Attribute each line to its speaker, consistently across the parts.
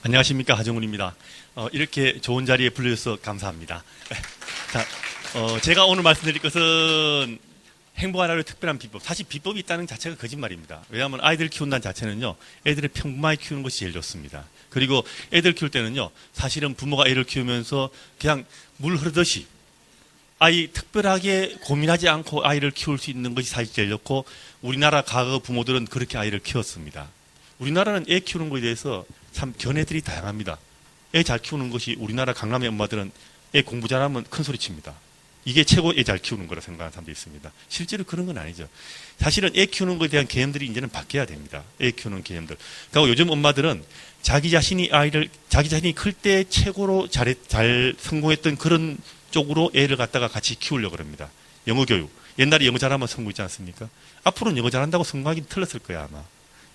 Speaker 1: 안녕하십니까, 하정훈입니다. 이렇게 좋은 자리에 불러주셔서 감사합니다. 자, 제가 오늘 말씀드릴 것은 행복한 하루의 특별한 비법. 사실 비법이 있다는 자체가 거짓말입니다. 왜냐하면 아이들 키운다는 자체는요, 애들을 평범하게 키우는 것이 제일 좋습니다. 그리고 애들 키울 때는요, 사실은 부모가 애를 키우면서 그냥 물 흐르듯이 아이 특별하게 고민하지 않고 아이를 키울 수 있는 것이 사실 제일 좋고, 우리나라 과거 부모들은 그렇게 아이를 키웠습니다. 우리나라는 애 키우는 것에 대해서 참 견해들이 다양합니다. 애 잘 키우는 것이 우리나라 강남의 엄마들은 애 공부 잘하면 큰 소리 칩니다. 이게 최고 애 잘 키우는 거라 생각하는 사람도 있습니다. 실제로 그런 건 아니죠. 사실은 애 키우는 것에 대한 개념들이 이제는 바뀌어야 됩니다. 애 키우는 개념들. 그리고 요즘 엄마들은 자기 자신이 클 때 최고로 잘 성공했던 그런 쪽으로 애를 갖다가 같이 키우려고 합니다. 영어 교육. 옛날에 영어 잘하면 성공했지 않습니까? 앞으로는 영어 잘한다고 성공하기 틀렸을 거야, 아마.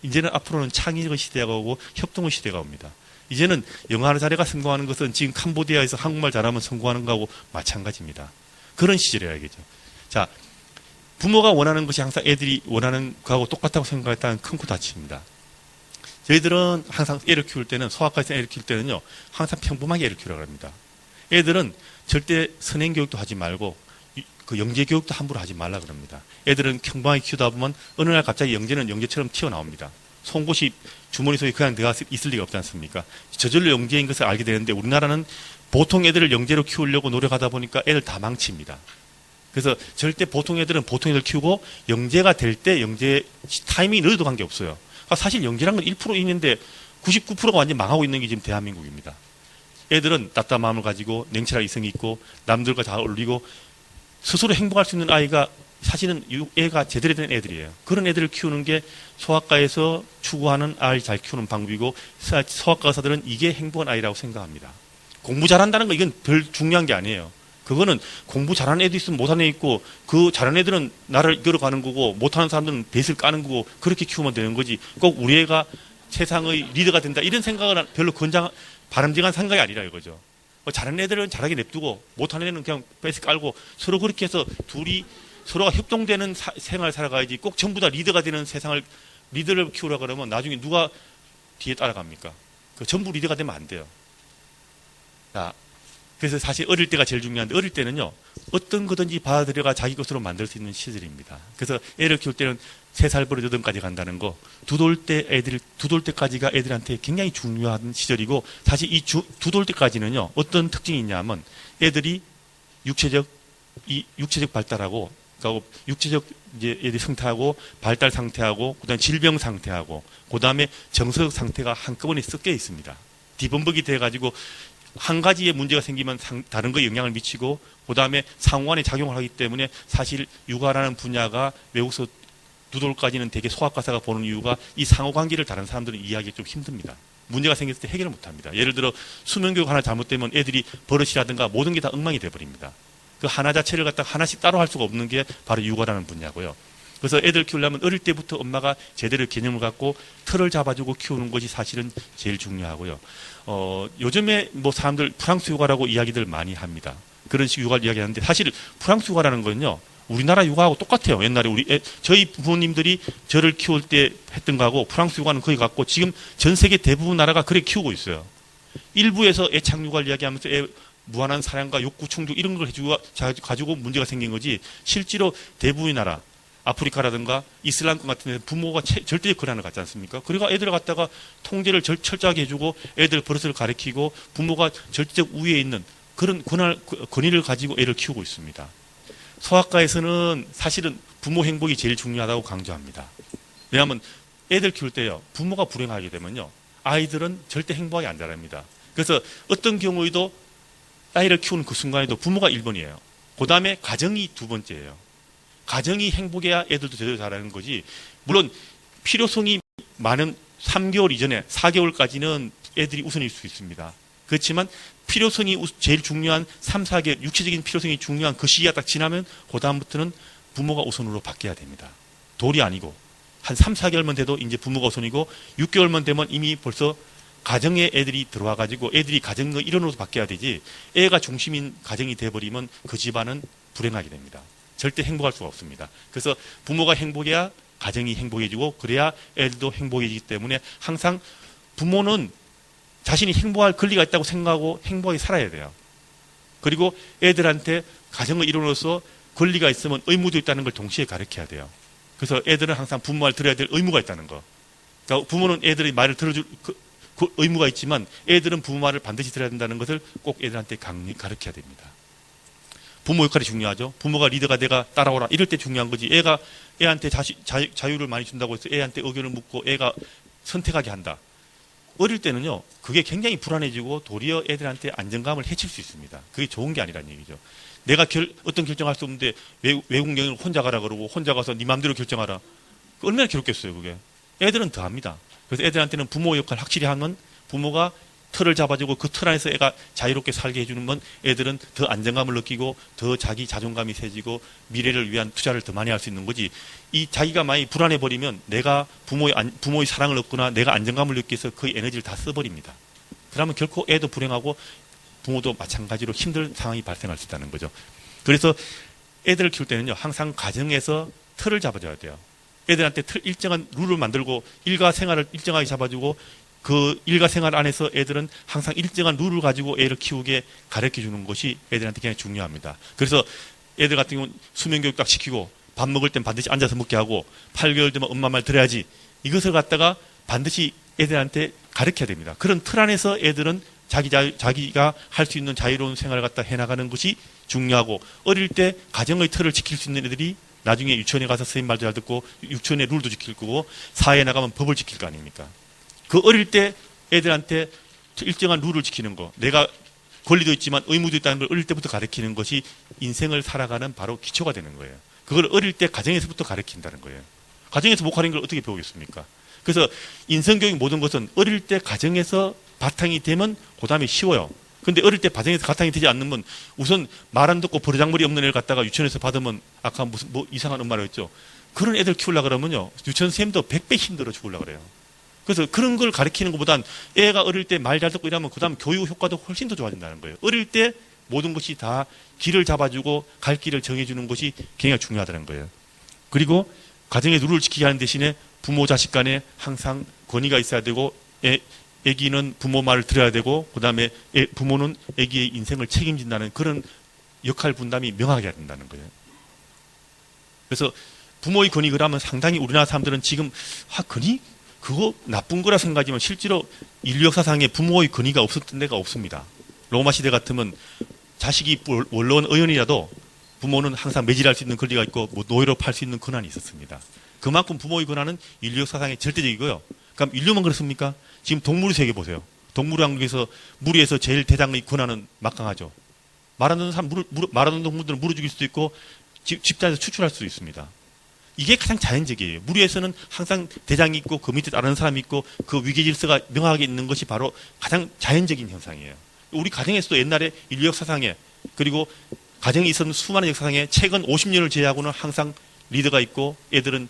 Speaker 1: 이제는 앞으로는 창의적 시대가 오고 협동의 시대가 옵니다. 이제는 영어 하나 잘해가 성공하는 것은 지금 캄보디아에서 한국말 잘하면 성공하는 거하고 마찬가지입니다. 그런 시절이어야겠죠. 자, 부모가 원하는 것이 항상 애들이 원하는 거하고 똑같다고 생각했다는 큰 구다칩니다. 저희들은 항상 애를 키울 때는, 소아과에서 애를 키울 때는요, 항상 평범하게 애를 키우라고 합니다. 애들은 절대 선행 교육도 하지 말고 그 영재 교육도 함부로 하지 말라 그럽니다. 애들은 평범하게 키우다 보면 어느 날 갑자기 영재는 영재처럼 튀어나옵니다. 송곳이 주머니 속에 그냥 들어가 있을 리가 없지 않습니까? 저절로 영재인 것을 알게 되는데, 우리나라는 보통 애들을 영재로 키우려고 노력하다 보니까 애들 다 망칩니다. 그래서 절대 보통 애들은 보통 애들 키우고, 영재가 될 때 영재 타이밍이 늦어도 관계없어요. 그러니까 사실 영재라는 건 1% 있는데 99%가 완전 망하고 있는 게 지금 대한민국입니다. 애들은 따뜻한 마음을 가지고 냉철한 이성이 있고 남들과 잘 어울리고 스스로 행복할 수 있는 아이가 사실은 애가 제대로 된 애들이에요. 그런 애들을 키우는 게 소아과에서 추구하는 아이 잘 키우는 방법이고, 소아과 의사들은 이게 행복한 아이라고 생각합니다. 공부 잘한다는 거 이건 별 중요한 게 아니에요. 그거는 공부 잘하는 애도 있으면 못하는 애 있고, 그 잘하는 애들은 나를 이끌어가는 거고, 못하는 사람들은 뱃을 까는 거고, 그렇게 키우면 되는 거지. 꼭 우리 애가 세상의 리더가 된다 이런 생각은 별로 바람직한 생각이 아니라 이거죠. 잘하는 애들은 잘하게 냅두고 못하는 애는 그냥 뺏어 깔고 서로 그렇게 해서 둘이 서로가 협동되는 생활을 살아가야지, 꼭 전부 다 리더가 되는 세상을, 리더를 키우려고 그러면 나중에 누가 뒤에 따라갑니까? 그 전부 리더가 되면 안 돼요. 자, 그래서 사실 어릴 때가 제일 중요한데, 어릴 때는요, 어떤 거든지 받아들여가 자기 것으로 만들 수 있는 시절입니다. 그래서 애를 키울 때는 3살 버릇 8까지 간다는 거, 두돌 때까지가 애들한테 굉장히 중요한 시절이고, 사실 이 두돌 때까지는요, 어떤 특징이 있냐면, 애들이 육체적 발달하고, 그러니까 육체적 이제 애들이 상태하고, 발달 상태하고, 그 다음에 질병 상태하고, 그 다음에 정서적 상태가 한꺼번에 섞여 있습니다. 디범벅이 돼가지고, 한 가지의 문제가 생기면 다른 거에 영향을 미치고, 그 다음에 상호간에 작용을 하기 때문에 사실 육아라는 분야가 외국서 두돌까지는 되게 소아과사가 보는 이유가, 이 상호관계를 다른 사람들은 이해하기 좀 힘듭니다. 문제가 생겼을 때 해결을 못합니다. 예를 들어 수면교육 하나 잘못되면 애들이 버릇이라든가 모든 게 다 엉망이 돼버립니다. 그 하나 자체를 갖다가 하나씩 따로 할 수가 없는 게 바로 육아라는 분야고요. 그래서 애들 키우려면 어릴 때부터 엄마가 제대로 개념을 갖고 틀을 잡아주고 키우는 것이 사실은 제일 중요하고요. 요즘에 뭐 사람들 프랑스 육아라고 이야기들 많이 합니다. 그런 식 육아를 이야기하는데, 사실 프랑스 육아라는 건요, 우리나라 육아하고 똑같아요. 옛날에 저희 부모님들이 저를 키울 때 했던 거하고 프랑스 육아는 거의 같고, 지금 전 세계 대부분 나라가 그렇게 키우고 있어요. 일부에서 애착 육아를 이야기하면서 무한한 사랑과 욕구 충족 이런 걸 가지고 문제가 생긴 거지, 실제로 대부분의 나라, 아프리카라든가 이슬람권 같은 데는 부모가 절대적 권한을 갖지 않습니까? 그러니까 애들을 갖다가 통제를 철저하게 해주고 애들 버릇을 가르치고 부모가 절대적 우위에 있는 그런 권위를 가지고 애를 키우고 있습니다. 소아과에서는 사실은 부모 행복이 제일 중요하다고 강조합니다. 왜냐하면 애들 키울 때요, 부모가 불행하게 되면요, 아이들은 절대 행복하게 안 자랍니다. 그래서 어떤 경우에도 아이를 키우는 그 순간에도 부모가 1번이에요. 그 다음에 가정이 2번째예요. 가정이 행복해야 애들도 제대로 자라는 거지. 물론 필요성이 많은 3개월 이전에 4개월까지는 애들이 우선일 수 있습니다. 그렇지만 필요성이 제일 중요한 3, 4개월, 육체적인 필요성이 중요한 그 시기가 딱 지나면 그 다음부터는 부모가 우선으로 바뀌어야 됩니다. 돌이 아니고 한 3, 4개월만 돼도 이제 부모가 우선이고, 6개월만 되면 이미 벌써 가정에 애들이 들어와가지고 애들이 가정의 일원으로 바뀌어야 되지, 애가 중심인 가정이 돼버리면 그 집안은 불행하게 됩니다. 절대 행복할 수가 없습니다. 그래서 부모가 행복해야 가정이 행복해지고, 그래야 애들도 행복해지기 때문에 항상 부모는 자신이 행복할 권리가 있다고 생각하고 행복하게 살아야 돼요. 그리고 애들한테 가정의 일원으로서 권리가 있으면 의무도 있다는 걸 동시에 가르쳐야 돼요. 그래서 애들은 항상 부모 말 들어야 될 의무가 있다는 거. 그러니까 부모는 애들의 말을 들어줄 그 의무가 있지만 애들은 부모 말을 반드시 들어야 된다는 것을 꼭 애들한테 강히 가르쳐야 됩니다. 부모 역할이 중요하죠. 부모가 리더가 내가 따라오라 이럴 때 중요한 거지. 애가 애한테 자유를 많이 준다고 해서 애한테 의견을 묻고 애가 선택하게 한다. 어릴 때는요, 그게 굉장히 불안해지고 도리어 애들한테 안정감을 해칠 수 있습니다. 그게 좋은 게 아니라는 얘기죠. 내가 어떤 결정할 수 없는데 외국 여행을 혼자 가라 그러고 혼자 가서 네 마음대로 결정하라. 얼마나 괴롭겠어요, 그게. 애들은 더 합니다. 그래서 애들한테는 부모 역할 확실히 하면 부모가 틀을 잡아주고 그 틀 안에서 애가 자유롭게 살게 해주는 건 애들은 더 안정감을 느끼고 더 자기 자존감이 세지고 미래를 위한 투자를 더 많이 할 수 있는 거지. 이 자기가 많이 불안해버리면 내가 부모의 사랑을 얻거나 내가 안정감을 느끼기 위해서 그 에너지를 다 써버립니다. 그러면 결코 애도 불행하고 부모도 마찬가지로 힘든 상황이 발생할 수 있다는 거죠. 그래서 애들을 키울 때는요, 항상 가정에서 틀을 잡아줘야 돼요. 애들한테 일정한 룰을 만들고 일과 생활을 일정하게 잡아주고 그 일과 생활 안에서 애들은 항상 일정한 룰을 가지고 애를 키우게 가르쳐 주는 것이 애들한테 굉장히 중요합니다. 그래서 애들 같은 경우는 수면 교육 딱 시키고 밥 먹을 땐 반드시 앉아서 먹게 하고 8개월 되면 엄마 말 들어야지. 이것을 갖다가 반드시 애들한테 가르쳐야 됩니다. 그런 틀 안에서 애들은 자기가 할 수 있는 자유로운 생활을 갖다 해나가는 것이 중요하고, 어릴 때 가정의 틀을 지킬 수 있는 애들이 나중에 유치원에 가서 선생님 말도 잘 듣고 유치원의 룰도 지킬 거고 사회에 나가면 법을 지킬 거 아닙니까? 그 어릴 때 애들한테 일정한 룰을 지키는 거, 내가 권리도 있지만 의무도 있다는 걸 어릴 때부터 가르치는 것이 인생을 살아가는 바로 기초가 되는 거예요. 그걸 어릴 때 가정에서부터 가르친다는 거예요. 가정에서 못 가르친 걸 어떻게 배우겠습니까? 그래서 인성교육 모든 것은 어릴 때 가정에서 바탕이 되면 그 다음에 쉬워요. 근데 어릴 때 바탕에서 바탕이 되지 않으면 우선 말 안 듣고 버르장머리 없는 애를 갖다가 유치원에서 받으면 아까 무슨 이상한 엄마라고 했죠. 그런 애들 키우려고 그러면요, 유치원 쌤도 100배 힘들어 죽으려고 그래요. 그래서 그런 걸 가르치는 것보단 애가 어릴 때 말 잘 듣고 이러면 그 다음 교육 효과도 훨씬 더 좋아진다는 거예요. 어릴 때 모든 것이 다 길을 잡아주고 갈 길을 정해주는 것이 굉장히 중요하다는 거예요. 그리고 가정의 룰을 지키게 하는 대신에 부모 자식 간에 항상 권위가 있어야 되고 애기는 부모 말을 들어야 되고 그 다음에 부모는 애기의 인생을 책임진다는 그런 역할 분담이 명하게 된다는 거예요. 그래서 부모의 권위 그러면 상당히 우리나라 사람들은 지금 권위? 그거 나쁜 거라 생각하지만 실제로 인류 역사상에 부모의 권위가 없었던 데가 없습니다. 로마 시대 같으면 자식이 원로원 의원이라도 부모는 항상 매질할 수 있는 권리가 있고 노예로 팔 수 있는 권한이 있었습니다. 그만큼 부모의 권한은 인류 역사상에 절대적이고요. 그럼 인류만 그렇습니까? 지금 동물 세계 보세요. 동물왕국에서 무리에서 제일 대장의 권한은 막강하죠. 말 안 듣는 사람, 말 안 듣는 동물들은 물어 죽일 수도 있고 집단에서 추출할 수도 있습니다. 이게 가장 자연적이에요. 무리에서는 항상 대장이 있고 그 밑에 다른 사람이 있고 그 위계 질서가 명확하게 있는 것이 바로 가장 자연적인 현상이에요. 우리 가정에서도 옛날에 인류 역사상에 그리고 가정에 있었던 수많은 역사상에 최근 50년을 제외하고는 항상 리더가 있고 애들은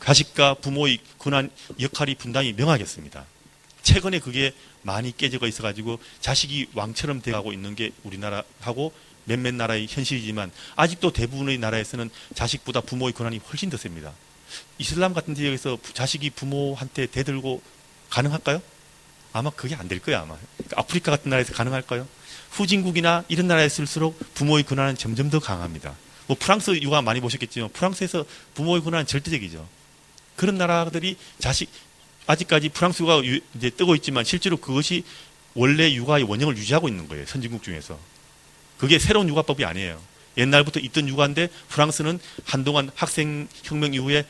Speaker 1: 자식과 부모의 권한 역할이 분당이 명하겠습니다. 최근에 그게 많이 깨져가 있어가지고 자식이 왕처럼 돼가고 있는 게 우리나라하고 몇몇 나라의 현실이지만 아직도 대부분의 나라에서는 자식보다 부모의 권한이 훨씬 더 셉니다. 이슬람 같은 지역에서 자식이 부모한테 대들고 가능할까요? 아마 그게 안 될 거예요. 아마 아프리카 같은 나라에서 가능할까요? 후진국이나 이런 나라에서일수록 부모의 권한은 점점 더 강합니다. 뭐 프랑스 육아 많이 보셨겠지만 프랑스에서 부모의 권한은 절대적이죠. 그런 나라들이 아직까지 프랑스 육아가 이제 뜨고 있지만 실제로 그것이 원래 육아의 원형을 유지하고 있는 거예요. 선진국 중에서. 그게 새로운 육아법이 아니에요. 옛날부터 있던 육아인데 프랑스는 한동안 학생혁명 이후에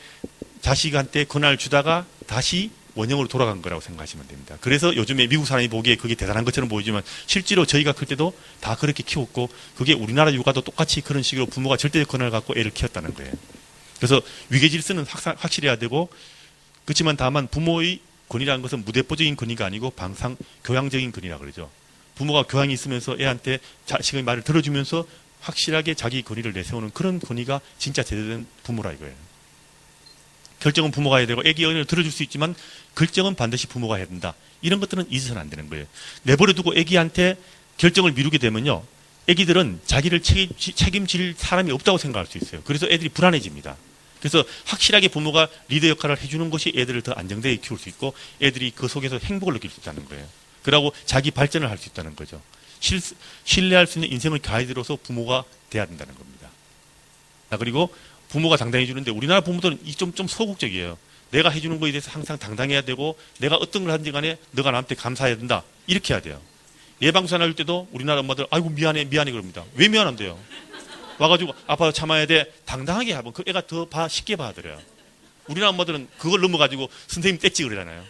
Speaker 1: 자식한테 권한을 주다가 다시 원형으로 돌아간 거라고 생각하시면 됩니다. 그래서 요즘에 미국 사람이 보기에 그게 대단한 것처럼 보이지만 실제로 저희가 클 때도 다 그렇게 키웠고 그게 우리나라 육아도 똑같이 그런 식으로 부모가 절대적 권한을 갖고 애를 키웠다는 거예요. 그래서 위계 질서는 확실해야 되고 그렇지만 다만 부모의 권위라는 것은 무대포적인 권위가 아니고 방상 교양적인 권위라 그러죠. 부모가 교양이 있으면서 애한테 자식의 말을 들어주면서 확실하게 자기 권위를 내세우는 그런 권위가 진짜 제대로 된 부모라 이거예요. 결정은 부모가 해야 되고 애기 의견을 들어줄 수 있지만 결정은 반드시 부모가 해야 된다. 이런 것들은 잊어서는 안 되는 거예요. 내버려두고 애기한테 결정을 미루게 되면요. 애기들은 자기를 책임질 사람이 없다고 생각할 수 있어요. 그래서 애들이 불안해집니다. 그래서 확실하게 부모가 리더 역할을 해주는 것이 애들을 더 안정되게 키울 수 있고 애들이 그 속에서 행복을 느낄 수 있다는 거예요. 그러고 자기 발전을 할 수 있다는 거죠. 신뢰할 수 있는 인생의 가이드로서 부모가 돼야 된다는 겁니다. 그리고 부모가 당당해 주는데 우리나라 부모들은 좀 소극적이에요. 내가 해주는 거에 대해서 항상 당당해야 되고 내가 어떤 걸 하든지 간에 너가 나한테 감사해야 된다. 이렇게 해야 돼요. 예방주사 놔줄 때도 우리나라 엄마들 아이고 미안해 그럽니다. 왜 미안한데요? 와가지고 아빠 참아야 돼. 당당하게 하면 그 애가 더 쉽게 받아들여요. 우리나라 엄마들은 그걸 넘어가지고 선생님 떼찌 그러잖아요.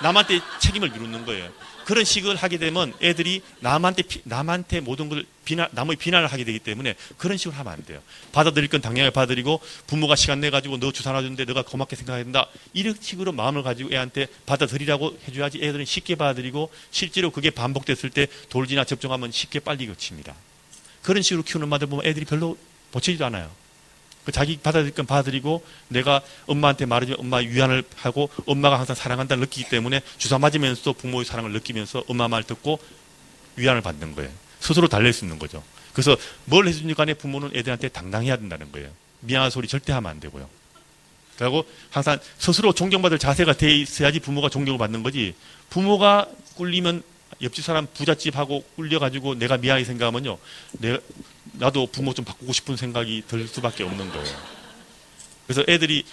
Speaker 1: 남한테 책임을 미루는 거예요. 그런 식을 하게 되면 애들이 남한테 모든 걸 남의 비난을 하게 되기 때문에 그런 식으로 하면 안 돼요. 받아들일 건 당연하게 받아들이고 부모가 시간 내가지고 너 주사 놔주는데 너가 고맙게 생각해야 된다. 이런 식으로 마음을 가지고 애한테 받아들이라고 해줘야지 애들은 쉽게 받아들이고 실제로 그게 반복됐을 때 돌지나 접종하면 쉽게 빨리 고칩니다. 그런 식으로 키우는 엄마들 보면 애들이 별로 고치지도 않아요. 자기 받아들일 건 받아들이고 내가 엄마한테 말해주면 엄마 위안을 하고 엄마가 항상 사랑한다를 느끼기 때문에 주사 맞으면서 부모의 사랑을 느끼면서 엄마 말 듣고 위안을 받는 거예요. 스스로 달랠 수 있는 거죠. 그래서 뭘 해주니 간에 부모는 애들한테 당당해야 된다는 거예요. 미안한 소리 절대 하면 안 되고요. 그리고 항상 스스로 존경받을 자세가 돼 있어야지 부모가 존경을 받는 거지. 부모가 꿀리면 옆집 사람 부잣집하고 꿀려가지고 내가 미안하게 생각하면요. 나도 부모 좀 바꾸고 싶은 생각이 들 수밖에 없는 거예요. 그래서 애들이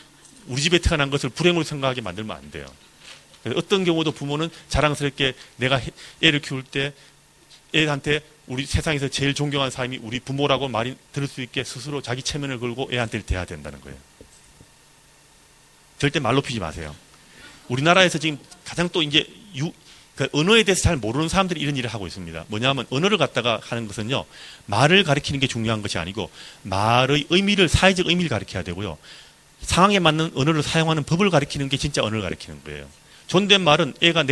Speaker 1: 우리 집에 태어난 것을 불행으로 생각하게 만들면 안 돼요. 그래서 어떤 경우도 부모는 자랑스럽게 내가 애를 키울 때 애한테 우리 세상에서 제일 존경하는 사람이 우리 부모라고 말이 들을 수 있게 스스로 자기 체면을 걸고 애한테 대해야 된다는 거예요. 절대 말 높이지 마세요. 우리나라에서 지금 가장 또 이제 그 언어에 대해서 잘 모르는 사람들이 이런 일을 하고 있습니다. 뭐냐면 언어를 갖다가 하는 것은요. 말을 가리키는 게 중요한 것이 아니고 말의 의미를 사회적 의미를 가리켜야 되고요. 상황에 맞는 언어를 사용하는 법을 가리키는 게 진짜 언어를 가리키는 거예요. 존댓말은 내가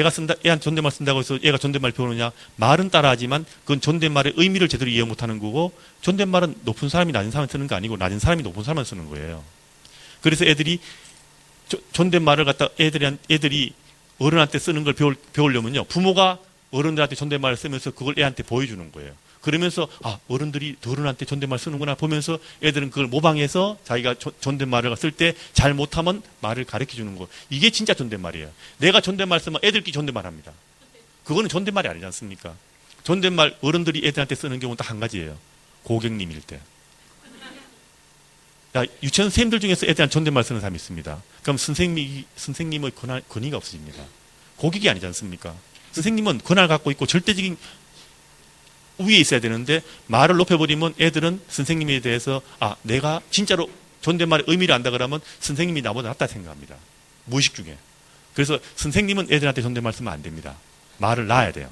Speaker 1: 애한테 존댓말 쓴다고 해서 애가 존댓말 배우느냐? 말은 따라하지만 그건 존댓말의 의미를 제대로 이해 못하는 거고 존댓말은 높은 사람이 낮은 사람이 쓰는 거 아니고 낮은 사람이 높은 사람만 쓰는 거예요. 그래서 애들이 존댓말을 갖다 애들이 어른한테 쓰는 걸 배우려면요. 부모가 어른들한테 존댓말을 쓰면서 그걸 애한테 보여주는 거예요. 그러면서 어른들이 어른한테 존댓말 쓰는구나 보면서 애들은 그걸 모방해서 자기가 존댓말을 쓸 때 잘못하면 말을 가르쳐주는 거. 이게 진짜 존댓말이에요. 내가 존댓말 쓰면 애들끼리 존댓말 합니다. 그거는 존댓말이 아니지 않습니까? 존댓말 어른들이 애들한테 쓰는 경우는 딱 한 가지예요. 고객님일 때. 유치원 선생님들 중에서 애들한테 존댓말 쓰는 사람이 있습니다. 그럼 선생님의 권위가 없어집니다. 고객이 아니지 않습니까? 선생님은 권한을 갖고 있고 절대적인 우위에 있어야 되는데 말을 높여버리면 애들은 선생님에 대해서 내가 진짜로 존댓말의 의미를 안다 그러면 선생님이 나보다 낫다 생각합니다. 무의식 중에. 그래서 선생님은 애들한테 존댓말 쓰면 안 됩니다. 말을 놔야 돼요.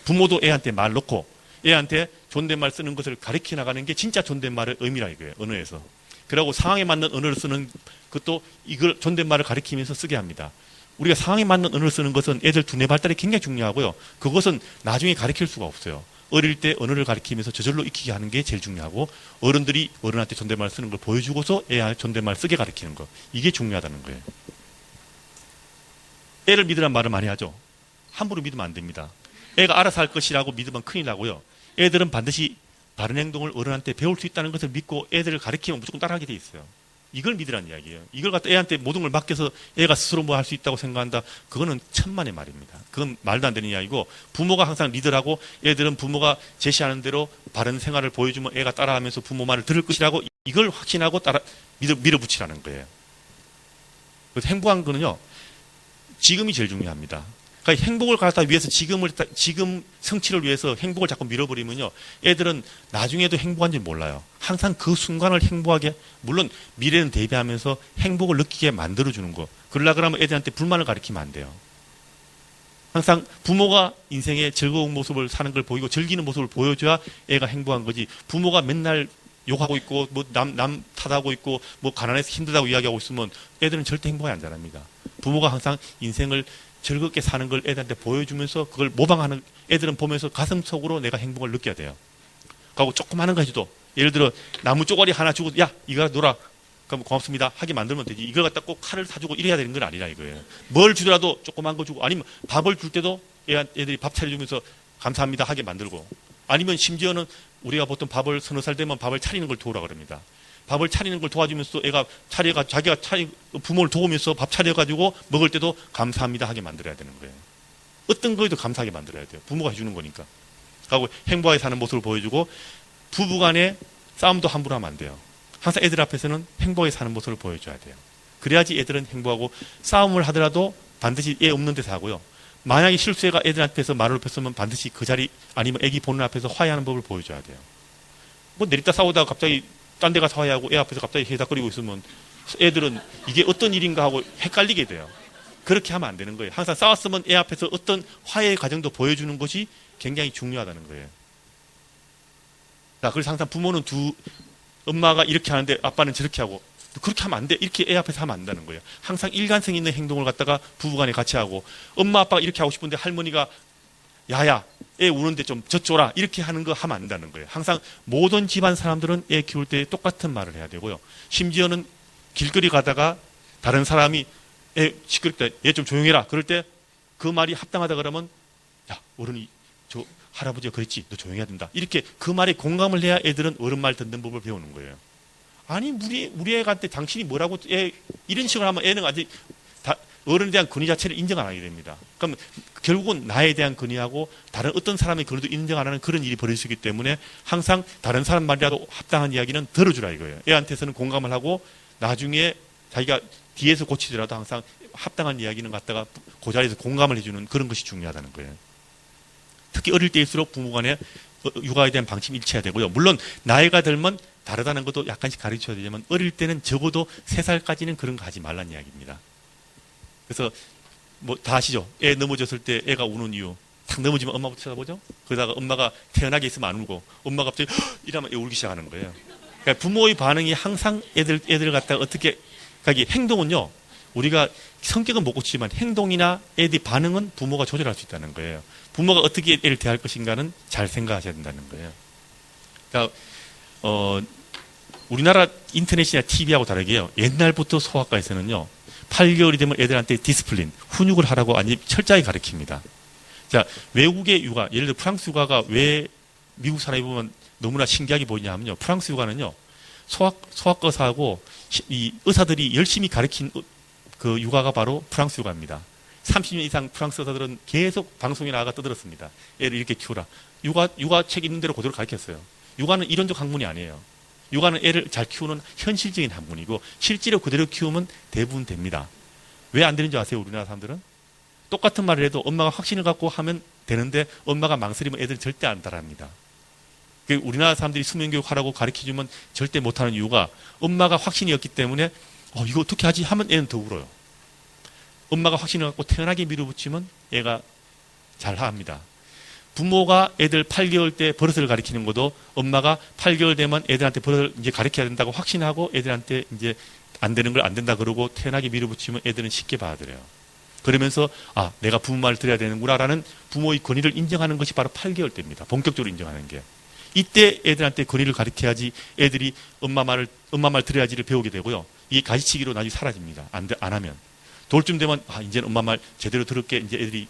Speaker 1: 부모도 애한테 말 놓고 애한테 존댓말 쓰는 것을 가르쳐 나가는 게 진짜 존댓말의 의미라 이거예요. 언어에서. 그리고 상황에 맞는 언어를 쓰는 것도 이걸 존댓말을 가리키면서 쓰게 합니다. 우리가 상황에 맞는 언어를 쓰는 것은 애들 두뇌 발달이 굉장히 중요하고요. 그것은 나중에 가르칠 수가 없어요. 어릴 때 언어를 가리키면서 저절로 익히게 하는 게 제일 중요하고 어른들이 어른한테 존댓말 쓰는 걸 보여주고서 애한테 존댓말 쓰게 가르치는 거. 이게 중요하다는 거예요. 애를 믿으란 말을 많이 하죠. 함부로 믿으면 안 됩니다. 애가 알아서 할 것이라고 믿으면 큰일 나고요. 애들은 반드시 바른 행동을 어른한테 배울 수 있다는 것을 믿고 애들을 가르치면 무조건 따라하게 돼 있어요. 이걸 믿으라는 이야기예요. 이걸 갖다 애한테 모든 걸 맡겨서 애가 스스로 뭐 할 수 있다고 생각한다. 그거는 천만의 말입니다. 그건 말도 안 되는 이야기고 부모가 항상 리더라고 애들은 부모가 제시하는 대로 바른 생활을 보여주면 애가 따라하면서 부모 말을 들을 것이라고 이걸 확신하고 밀어붙이라는 거예요. 그래서 행복한 거는요. 지금이 제일 중요합니다. 그러니까 행복을 갖다 위해서 지금 성취를 위해서 행복을 자꾸 밀어버리면요. 애들은 나중에도 행복한 줄 몰라요. 항상 그 순간을 행복하게, 물론 미래는 대비하면서 행복을 느끼게 만들어주는 거. 그러려고 하면 애들한테 불만을 가리키면 안 돼요. 항상 부모가 인생의 즐거운 모습을 사는 걸 보이고 즐기는 모습을 보여줘야 애가 행복한 거지. 부모가 맨날 욕하고 있고 뭐 남 탓하고 있고 뭐 가난해서 힘들다고 이야기하고 있으면 애들은 절대 행복하게 안 자랍니다. 부모가 항상 인생을 즐겁게 사는 걸 애들한테 보여주면서 그걸 모방하는 애들은 보면서 가슴 속으로 내가 행복을 느껴야 돼요. 그리고 조그마한 거 해줘도 예를 들어 나무 쪼가리 하나 주고 야 이거 놀아 그럼 고맙습니다 하게 만들면 되지. 이걸 갖다 꼭 칼을 사주고 이래야 되는 건 아니라 이거예요. 뭘 주더라도 조그만 거 주고 아니면 밥을 줄 때도 애들이 밥 차려주면서 감사합니다 하게 만들고 아니면 심지어는 우리가 보통 밥을 서너 살 되면 밥을 차리는 걸 도우라 그럽니다. 밥을 차리는 걸 도와주면서 애가 자기가 부모를 도우면서 밥 차려가지고 먹을 때도 감사합니다 하게 만들어야 되는 거예요. 어떤 거에도 감사하게 만들어야 돼요. 부모가 해주는 거니까. 하고 행복하게 사는 모습을 보여주고 부부간에 싸움도 함부로 하면 안 돼요. 항상 애들 앞에서는 행복하게 사는 모습을 보여줘야 돼요. 그래야지 애들은 행복하고 싸움을 하더라도 반드시 애 없는 데서 하고요. 만약에 실수해가 애들 앞에서 말을 폈으면 반드시 그 자리 아니면 애기 보는 앞에서 화해하는 법을 보여줘야 돼요. 뭐 내리다 싸우다가 갑자기 딴 데 가서 화해하고 애 앞에서 갑자기 해닥거리고 있으면 애들은 이게 어떤 일인가 하고 헷갈리게 돼요. 그렇게 하면 안 되는 거예요. 항상 싸웠으면 애 앞에서 어떤 화해의 과정도 보여주는 것이 굉장히 중요하다는 거예요. 자, 그래서 항상 부모는 엄마가 이렇게 하는데 아빠는 저렇게 하고 그렇게 하면 안 돼. 이렇게 애 앞에서 하면 안 된다는 거예요. 항상 일관성 있는 행동을 갖다가 부부간에 같이 하고 엄마 아빠가 이렇게 하고 싶은데 할머니가 야야 애 우는데 좀 젖줘라 이렇게 하는 거 하면 안 된다는 거예요. 항상 모든 집안 사람들은 애 키울 때 똑같은 말을 해야 되고요. 심지어는 길거리 가다가 다른 사람이 애 시끄럽다 얘 좀 조용해라 그럴 때 그 말이 합당하다 그러면 야 어른이 저 할아버지가 그랬지 너 조용해야 된다 이렇게 그 말에 공감을 해야 애들은 어른 말 듣는 법을 배우는 거예요. 아니 우리 애한테 당신이 뭐라고 이런 식으로 하면 애는 아직 어른에 대한 권위 자체를 인정 안 하게 됩니다. 그럼 결국은 나에 대한 권위하고 다른 어떤 사람의 권위도 인정 안 하는 그런 일이 벌어질 수 있기 때문에 항상 다른 사람 말이라도 합당한 이야기는 들어주라 이거예요. 애한테서는 공감을 하고 나중에 자기가 뒤에서 고치더라도 항상 합당한 이야기는 갖다가 그 자리에서 공감을 해주는 그런 것이 중요하다는 거예요. 특히 어릴 때일수록 부부간에 육아에 대한 방침이 일치해야 되고요. 물론 나이가 들면 다르다는 것도 약간씩 가르쳐야 되지만 어릴 때는 적어도 3살까지는 그런 거 하지 말란 이야기입니다. 그래서 뭐 다 아시죠? 애 넘어졌을 때 애가 우는 이유. 탁 넘어지면 엄마부터 쳐다보죠? 그러다가 엄마가 태연하게 있으면 안 울고 엄마가 갑자기 이러면 애 울기 시작하는 거예요. 그러니까 부모의 반응이 항상 애들 갖다가 어떻게 그러니까 행동은요. 우리가 성격은 못 고치지만 행동이나 애들 반응은 부모가 조절할 수 있다는 거예요. 부모가 어떻게 애를 대할 것인가는 잘 생각하셔야 된다는 거예요. 그러니까 우리나라 인터넷이나 TV하고 다르게요. 옛날부터 소아과에서는요. 8개월이 되면 애들한테 디스플린, 훈육을 하라고 아니 철저히 가르칩니다. 자, 외국의 육아, 예를 들어 프랑스 육아가 왜 미국 사람이 보면 너무나 신기하게 보이냐 하면요. 프랑스 육아는요. 소아과 의사하고 이 의사들이 열심히 가르친 그 육아가 바로 프랑스 육아입니다. 30년 이상 프랑스 의사들은 계속 방송에 나가 떠들었습니다. 애를 이렇게 키우라. 육아책 있는 대로 그대로 가르쳤어요. 육아는 이론적 학문이 아니에요. 육아는 애를 잘 키우는 현실적인 학문이고 실제로 그대로 키우면 대부분 됩니다. 왜 안 되는 줄 아세요? 우리나라 사람들은? 똑같은 말을 해도 엄마가 확신을 갖고 하면 되는데 엄마가 망설이면 애들은 절대 안 따라합니다. 우리나라 사람들이 수면교육하라고 가르쳐주면 절대 못하는 이유가 엄마가 확신이었기 때문에 이거 어떻게 하지 하면 애는 더 울어요. 엄마가 확신을 갖고 태연하게 밀어붙이면 애가 잘 합니다. 부모가 애들 8개월 때 버릇을 가르치는 것도 엄마가 8개월 되면 애들한테 버릇을 이제 가르쳐야 된다고 확신하고 애들한테 이제 안 되는 걸 안 된다 그러고 태연하게 밀어붙이면 애들은 쉽게 받아들여요. 그러면서 내가 부모 말을 들어야 되는구나라는 부모의 권위를 인정하는 것이 바로 8개월 때입니다. 본격적으로 인정하는 게. 이때 애들한테 권위를 가르쳐야지 애들이 엄마 말 들어야지를 배우게 되고요. 이게 가지치기로 나중에 사라집니다. 안 하면. 돌쯤 되면 이제는 엄마 말 제대로 들을게 이제 애들이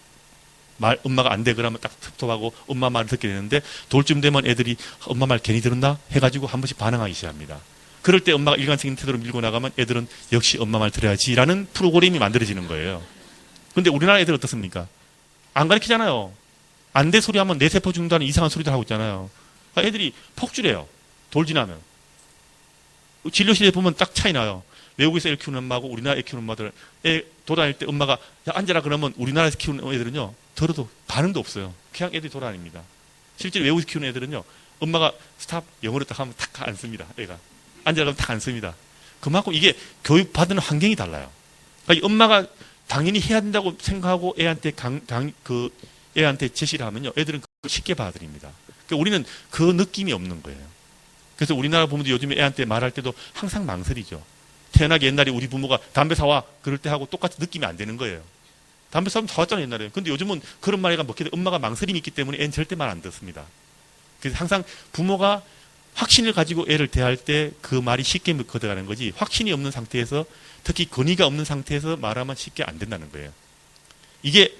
Speaker 1: 엄마가 안 돼 그러면 딱 섭섭하고 엄마 말을 듣게 되는데 돌쯤 되면 애들이 엄마 말 괜히 들었나 해가지고 한 번씩 반항하기 시작합니다. 그럴 때 엄마가 일관적인 태도로 밀고 나가면 애들은 역시 엄마 말 들어야지라는 프로그램이 만들어지는 거예요. 근데 우리나라 애들 어떻습니까? 안 가르치잖아요. 안 돼 소리 하면 뇌세포 중단하는 이상한 소리들 하고 있잖아요. 그러니까 애들이 폭주래요. 돌 지나면. 진료실에 보면 딱 차이 나요. 외국에서 애 키우는 엄마하고 우리나라 애 키우는 엄마들 애 돌아다닐 때 엄마가 야 앉아라 그러면 우리나라에서 키우는 애들은요 들어도 반응도 없어요. 그냥 애들이 돌아다닙니다. 실제로 외국에서 키우는 애들은요 엄마가 스탑 영어로 딱 하면 탁 앉습니다. 애가 앉아라 그러면 탁 앉습니다. 그만큼 이게 교육받는 환경이 달라요. 그러니까 엄마가 당연히 해야 된다고 생각하고 애한테 애한테 제시를 하면요 애들은 그걸 쉽게 받아들입니다. 그러니까 우리는 그 느낌이 없는 거예요. 그래서 우리나라 부모들이 요즘에 애한테 말할 때도 항상 망설이죠. 태어나기 옛날에 우리 부모가 담배 사와 그럴 때 하고 똑같이 느낌이 안 되는 거예요. 담배 사면 사왔잖아요 옛날에. 근데 요즘은 그런 말이가 먹게 돼 엄마가 망설임이 있기 때문에 애는 절대 말 안 듣습니다. 그래서 항상 부모가 확신을 가지고 애를 대할 때 그 말이 쉽게 걷어가는 거지 확신이 없는 상태에서 특히 권위가 없는 상태에서 말하면 쉽게 안 된다는 거예요. 이게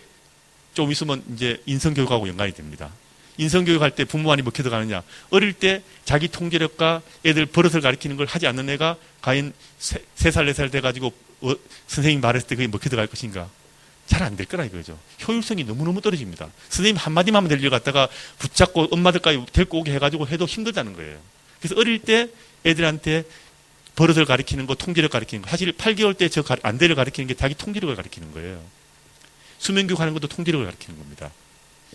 Speaker 1: 좀 있으면 이제 인성교육하고 연관이 됩니다. 인성교육할 때 부모 많이 먹혀 들어가느냐. 어릴 때 자기 통제력과 애들 버릇을 가르치는 걸 하지 않는 애가 과연 3살, 4살 돼가지고 선생님이 말했을 때 그게 먹혀 들어갈 것인가. 잘 안 될 거라 이거죠. 효율성이 너무너무 떨어집니다. 선생님 한마디만 하면 될 일 갖다가 붙잡고 엄마들까지 데리고 오게 해가지고 해도 힘들다는 거예요. 그래서 어릴 때 애들한테 버릇을 가르치는 거, 통제력 가르치는 거. 사실 8개월 때 저 안대를 가르치는 게 자기 통제력을 가르치는 거예요. 수면교육 하는 것도 통제력을 가르치는 겁니다.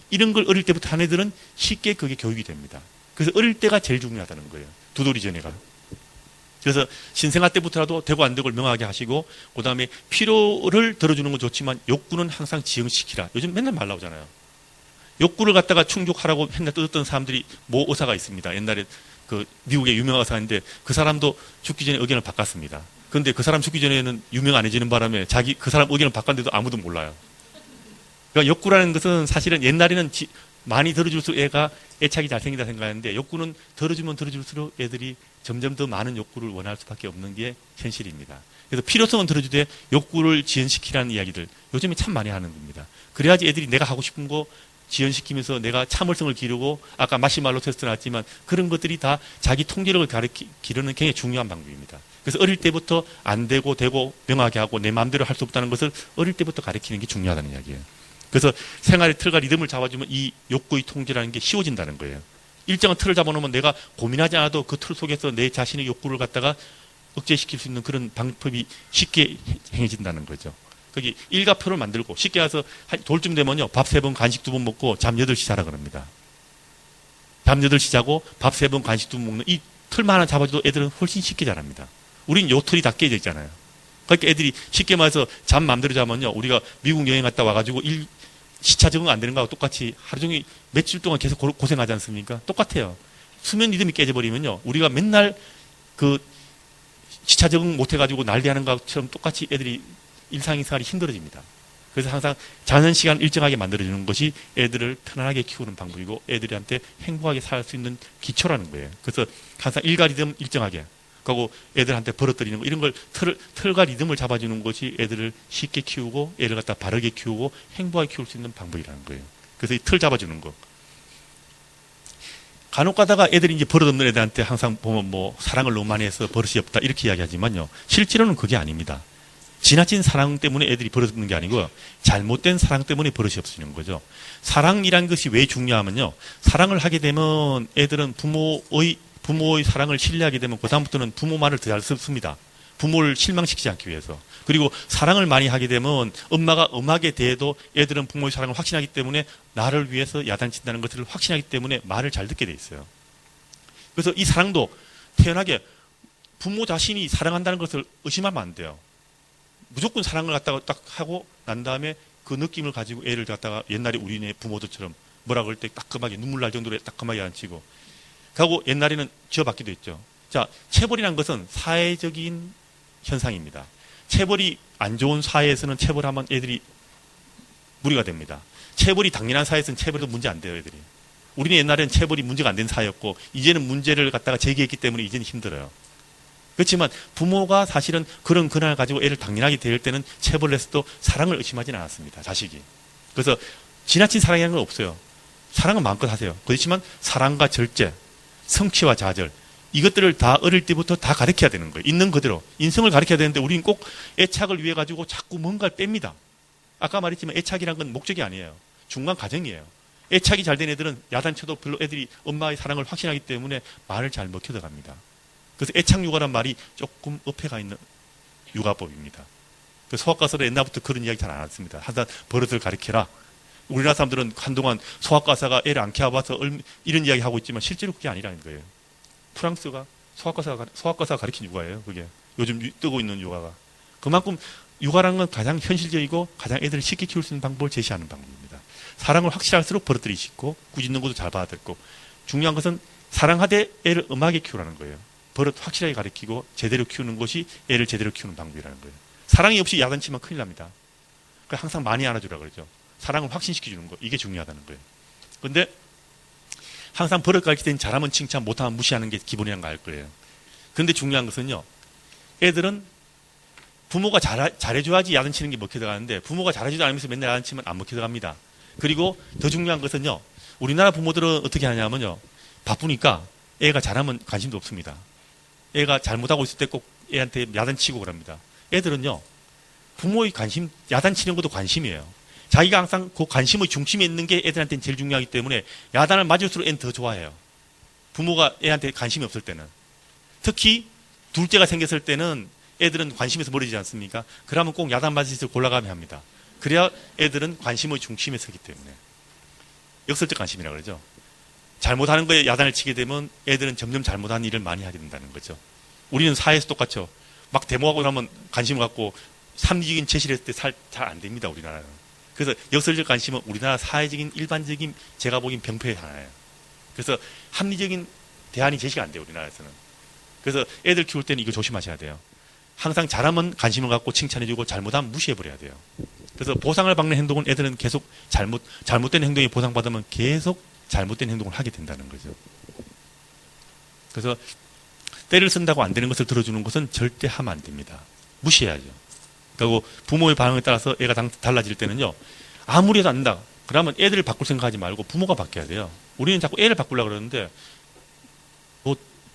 Speaker 1: 이런 걸 어릴 때부터 한 애들은 쉽게 그게 교육이 됩니다. 그래서 어릴 때가 제일 중요하다는 거예요. 두돌이 전에가. 그래서 신생아 때부터라도 되고 안 되고를 명확하게 하시고, 그 다음에 필요를 들어주는 건 좋지만 욕구는 항상 지연시키라. 요즘 맨날 말 나오잖아요. 욕구를 갖다가 충족하라고 맨날 떠들던 사람들이 모 의사가 있습니다. 옛날에 그 미국의 유명한 의사인데 그 사람도 죽기 전에 의견을 바꿨습니다. 그런데 그 사람 죽기 전에는 유명 안 해지는 바람에 그 사람 의견을 바꿨는데도 아무도 몰라요. 그러니까 욕구라는 것은 사실은 옛날에는 많이 들어줄수록 애가 애착이 잘 생긴다 생각하는데, 욕구는 들어주면 들어줄수록 애들이 점점 더 많은 욕구를 원할 수밖에 없는 게 현실입니다. 그래서 필요성은 들어주되 욕구를 지연시키라는 이야기들 요즘에 참 많이 하는 겁니다. 그래야지 애들이 내가 하고 싶은 거 지연시키면서 내가 참을성을 기르고, 아까 마시말로 테스트 나왔지만 그런 것들이 다 자기 통제력을 기르는 굉장히 중요한 방법입니다. 그래서 어릴 때부터 안 되고 되고 명하게 하고 내 마음대로 할 수 없다는 것을 어릴 때부터 가르치는 게 중요하다는 이야기예요. 그래서 생활의 틀과 리듬을 잡아주면 이 욕구의 통제라는 게 쉬워진다는 거예요. 일정한 틀을 잡아놓으면 내가 고민하지 않아도 그 틀 속에서 내 자신의 욕구를 갖다가 억제시킬 수 있는 그런 방법이 쉽게 행해진다는 거죠. 거기 일과표를 만들고, 쉽게 해서 돌쯤 되면요, 밥 3번, 간식 2번 먹고 잠 8시 자라 그럽니다. 잠 8시 자고 밥 3번, 간식 2번 먹는 이 틀만 하나 잡아줘도 애들은 훨씬 쉽게 자랍니다. 우린 요 틀이 다 깨져 있잖아요. 그러니까 애들이 쉽게 말해서 잠 마음대로 자면요, 우리가 미국 여행 갔다 와가지고 시차 적응 안 되는 거하고 똑같이 하루 종일 며칠 동안 계속 고생하지 않습니까? 똑같아요. 수면 리듬이 깨져버리면요, 우리가 맨날 그 시차 적응 못해가지고 난리하는 것처럼 똑같이 애들이 일상생활이 힘들어집니다. 그래서 항상 자는 시간 일정하게 만들어주는 것이 애들을 편안하게 키우는 방법이고 애들한테 행복하게 살 수 있는 기초라는 거예요. 그래서 항상 일과 리듬 일정하게 하고 애들한테 벌어뜨리는 거, 이런 걸 틀과 리듬을 잡아주는 것이 애들을 쉽게 키우고 애를 갖다 바르게 키우고 행복하게 키울 수 있는 방법이라는 거예요. 그래서 이 틀 잡아주는 거. 간혹 가다가 애들이 이제 버릇없는 애들한테 항상 보면 뭐 사랑을 너무 많이 해서 버릇이 없다 이렇게 이야기하지만요, 실제로는 그게 아닙니다. 지나친 사랑 때문에 애들이 버릇없는 게 아니고 잘못된 사랑 때문에 버릇이 없어지는 거죠. 사랑이라는 것이 왜 중요하면요, 사랑을 하게 되면 애들은 부모의 사랑을 신뢰하게 되면 그다음부터는 부모 말을 더 잘 씁니다. 부모를 실망시키지 않기 위해서. 그리고 사랑을 많이 하게 되면 엄마가 엄하게 대해도 애들은 부모의 사랑을 확신하기 때문에 나를 위해서 야단친다는 것을 확신하기 때문에 말을 잘 듣게 돼 있어요. 그래서 이 사랑도 태연하게 부모 자신이 사랑한다는 것을 의심하면 안 돼요. 무조건 사랑을 갖다가 딱 하고 난 다음에 그 느낌을 가지고 애를 갖다가 옛날에 우리네 부모들처럼 뭐라 그럴 때 따끔하게 눈물 날 정도로 따끔하게 안치고 하고 옛날에는 지어받기도 했죠. 자, 체벌이라는 것은 사회적인 현상입니다. 체벌이 안 좋은 사회에서는 체벌하면 애들이 무리가 됩니다. 체벌이 당연한 사회에서는 체벌도 문제 안 돼요, 애들이. 우리는 옛날에는 체벌이 문제가 안 된 사회였고 이제는 문제를 갖다가 제기했기 때문에 이제는 힘들어요. 그렇지만 부모가 사실은 그런 근황을 가지고 애를 당연하게 대할 때는 체벌을 했어도 사랑을 의심하지는 않았습니다, 자식이. 그래서 지나친 사랑이라는 건 없어요. 사랑은 마음껏 하세요. 그렇지만 사랑과 절제, 성취와 좌절, 이것들을 다 어릴 때부터 다 가르쳐야 되는 거예요. 있는 그대로. 인성을 가르쳐야 되는데 우리는 꼭 애착을 위해 가지고 자꾸 뭔가를 뺍니다. 아까 말했지만 애착이란 건 목적이 아니에요. 중간 과정이에요. 애착이 잘 된 애들은 야단쳐도 별로 애들이 엄마의 사랑을 확신하기 때문에 말을 잘 먹혀 들어갑니다. 그래서 애착육아란 말이 조금 어폐가 있는 육아법입니다. 소아과서로 옛날부터 그런 이야기 잘 안 했습니다. 항상 버릇을 가르쳐라. 우리나라 사람들은 한동안 소아과사가 애를 안 키워봐서 이런 이야기 하고 있지만 실제로 그게 아니라는 거예요. 프랑스가 소아과사가 가르친 육아예요. 그게 요즘 뜨고 있는 육아가. 그만큼 육아라는 건 가장 현실적이고 가장 애들을 쉽게 키울 수 있는 방법을 제시하는 방법입니다. 사랑을 확실할수록 버릇들이 쉽고 꾸짖는 것도 잘 받아들고, 중요한 것은 사랑하되 애를 엄하게 키우라는 거예요. 버릇 확실하게 가르치고 제대로 키우는 것이 애를 제대로 키우는 방법이라는 거예요. 사랑이 없이 야단치면 큰일 납니다. 그러니까 항상 많이 안아주라 그러죠. 사랑을 확신시켜주는 거, 이게 중요하다는 거예요. 그런데 항상 버릇 가르칠 때는 잘하면 칭찬, 못하면 무시하는 게 기본이라는 거 알 거예요. 그런데 중요한 것은요, 애들은 부모가 잘해줘야지 야단치는 게 먹혀 들어가는데 부모가 잘해주지 않으면서 맨날 야단치면 안 먹혀 들어갑니다. 그리고 더 중요한 것은요. 우리나라 부모들은 어떻게 하냐면요. 바쁘니까 애가 잘하면 관심도 없습니다. 애가 잘못하고 있을 때 꼭 애한테 야단치고 그럽니다. 애들은요. 부모의 관심, 야단치는 것도 관심이에요. 자기가 항상 그 관심의 중심에 있는 게 애들한테는 제일 중요하기 때문에 야단을 맞을수록 애는 더 좋아해요. 부모가 애한테 관심이 없을 때는. 특히 둘째가 생겼을 때는 애들은 관심에서 멀어지지 않습니까? 그러면 꼭 야단 맞을 때 골라가며 합니다. 그래야 애들은 관심의 중심에 서기 때문에. 역설적 관심이라고 그러죠. 잘못하는 거에 야단을 치게 되면 애들은 점점 잘못하는 일을 많이 하게 된다는 거죠. 우리는 사회에서 똑같죠. 막 데모하고 나면 관심을 갖고 합리적인 제시를 했을 때 잘 안 됩니다. 우리나라는. 그래서 역설적 관심은 우리나라 사회적인 일반적인 제가 보기엔 병폐의 하나예요. 그래서 합리적인 대안이 제시가 안 돼요. 우리나라에서는. 그래서 애들 키울 때는 이거 조심하셔야 돼요. 항상 잘하면 관심을 갖고 칭찬해주고 잘못하면 무시해버려야 돼요. 그래서 보상을 받는 행동은 애들은 계속 잘못된 행동이 보상받으면 계속 잘못된 행동을 하게 된다는 거죠. 그래서 때를 쓴다고 안 되는 것을 들어주는 것은 절대 하면 안 됩니다. 무시해야죠. 그리고 부모의 반응에 따라서 애가 달라질 때는요. 아무리 해도 안 된다. 그러면 애들을 바꿀 생각하지 말고 부모가 바뀌어야 돼요. 우리는 자꾸 애를 바꾸려고 그러는데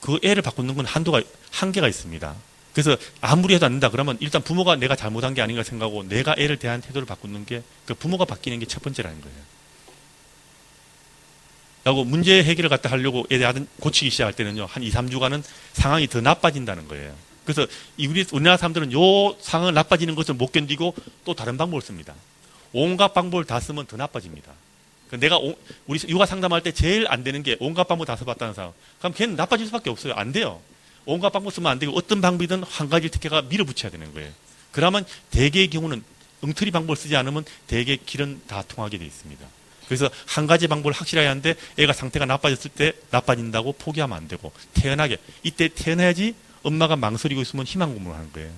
Speaker 1: 그 애를 바꾸는 건 한계가 있습니다. 그래서 아무리 해도 안 된다. 그러면 일단 부모가 내가 잘못한 게 아닌가 생각하고 내가 애를 대한 태도를 바꾸는 게 그 부모가 바뀌는 게 첫 번째라는 거예요. 라고 문제 해결을 갖다 하려고 애 대한 고치기 시작할 때는요. 한 2, 3주간은 상황이 더 나빠진다는 거예요. 그래서 우리나라 사람들은 요 상황을 나빠지는 것을 못 견디고 또 다른 방법을 씁니다. 온갖 방법을 다 쓰면 더 나빠집니다. 내가 우리 육아 상담할 때 제일 안 되는 게 온갖 방법 다 써봤다는 사람. 그럼 걔는 나빠질 수밖에 없어요. 안 돼요. 온갖 방법 쓰면 안 되고 어떤 방법이든 한 가지 특혜가 밀어붙여야 되는 거예요. 그러면 대개의 경우는 엉터리 방법을 쓰지 않으면 대개 길은 다 통하게 돼 있습니다. 그래서 한 가지 방법을 확실하게 하는데 애가 상태가 나빠졌을 때 나빠진다고 포기하면 안 되고 이때 태어나야지 엄마가 망설이고 있으면 희망 고문을 하는 거예요.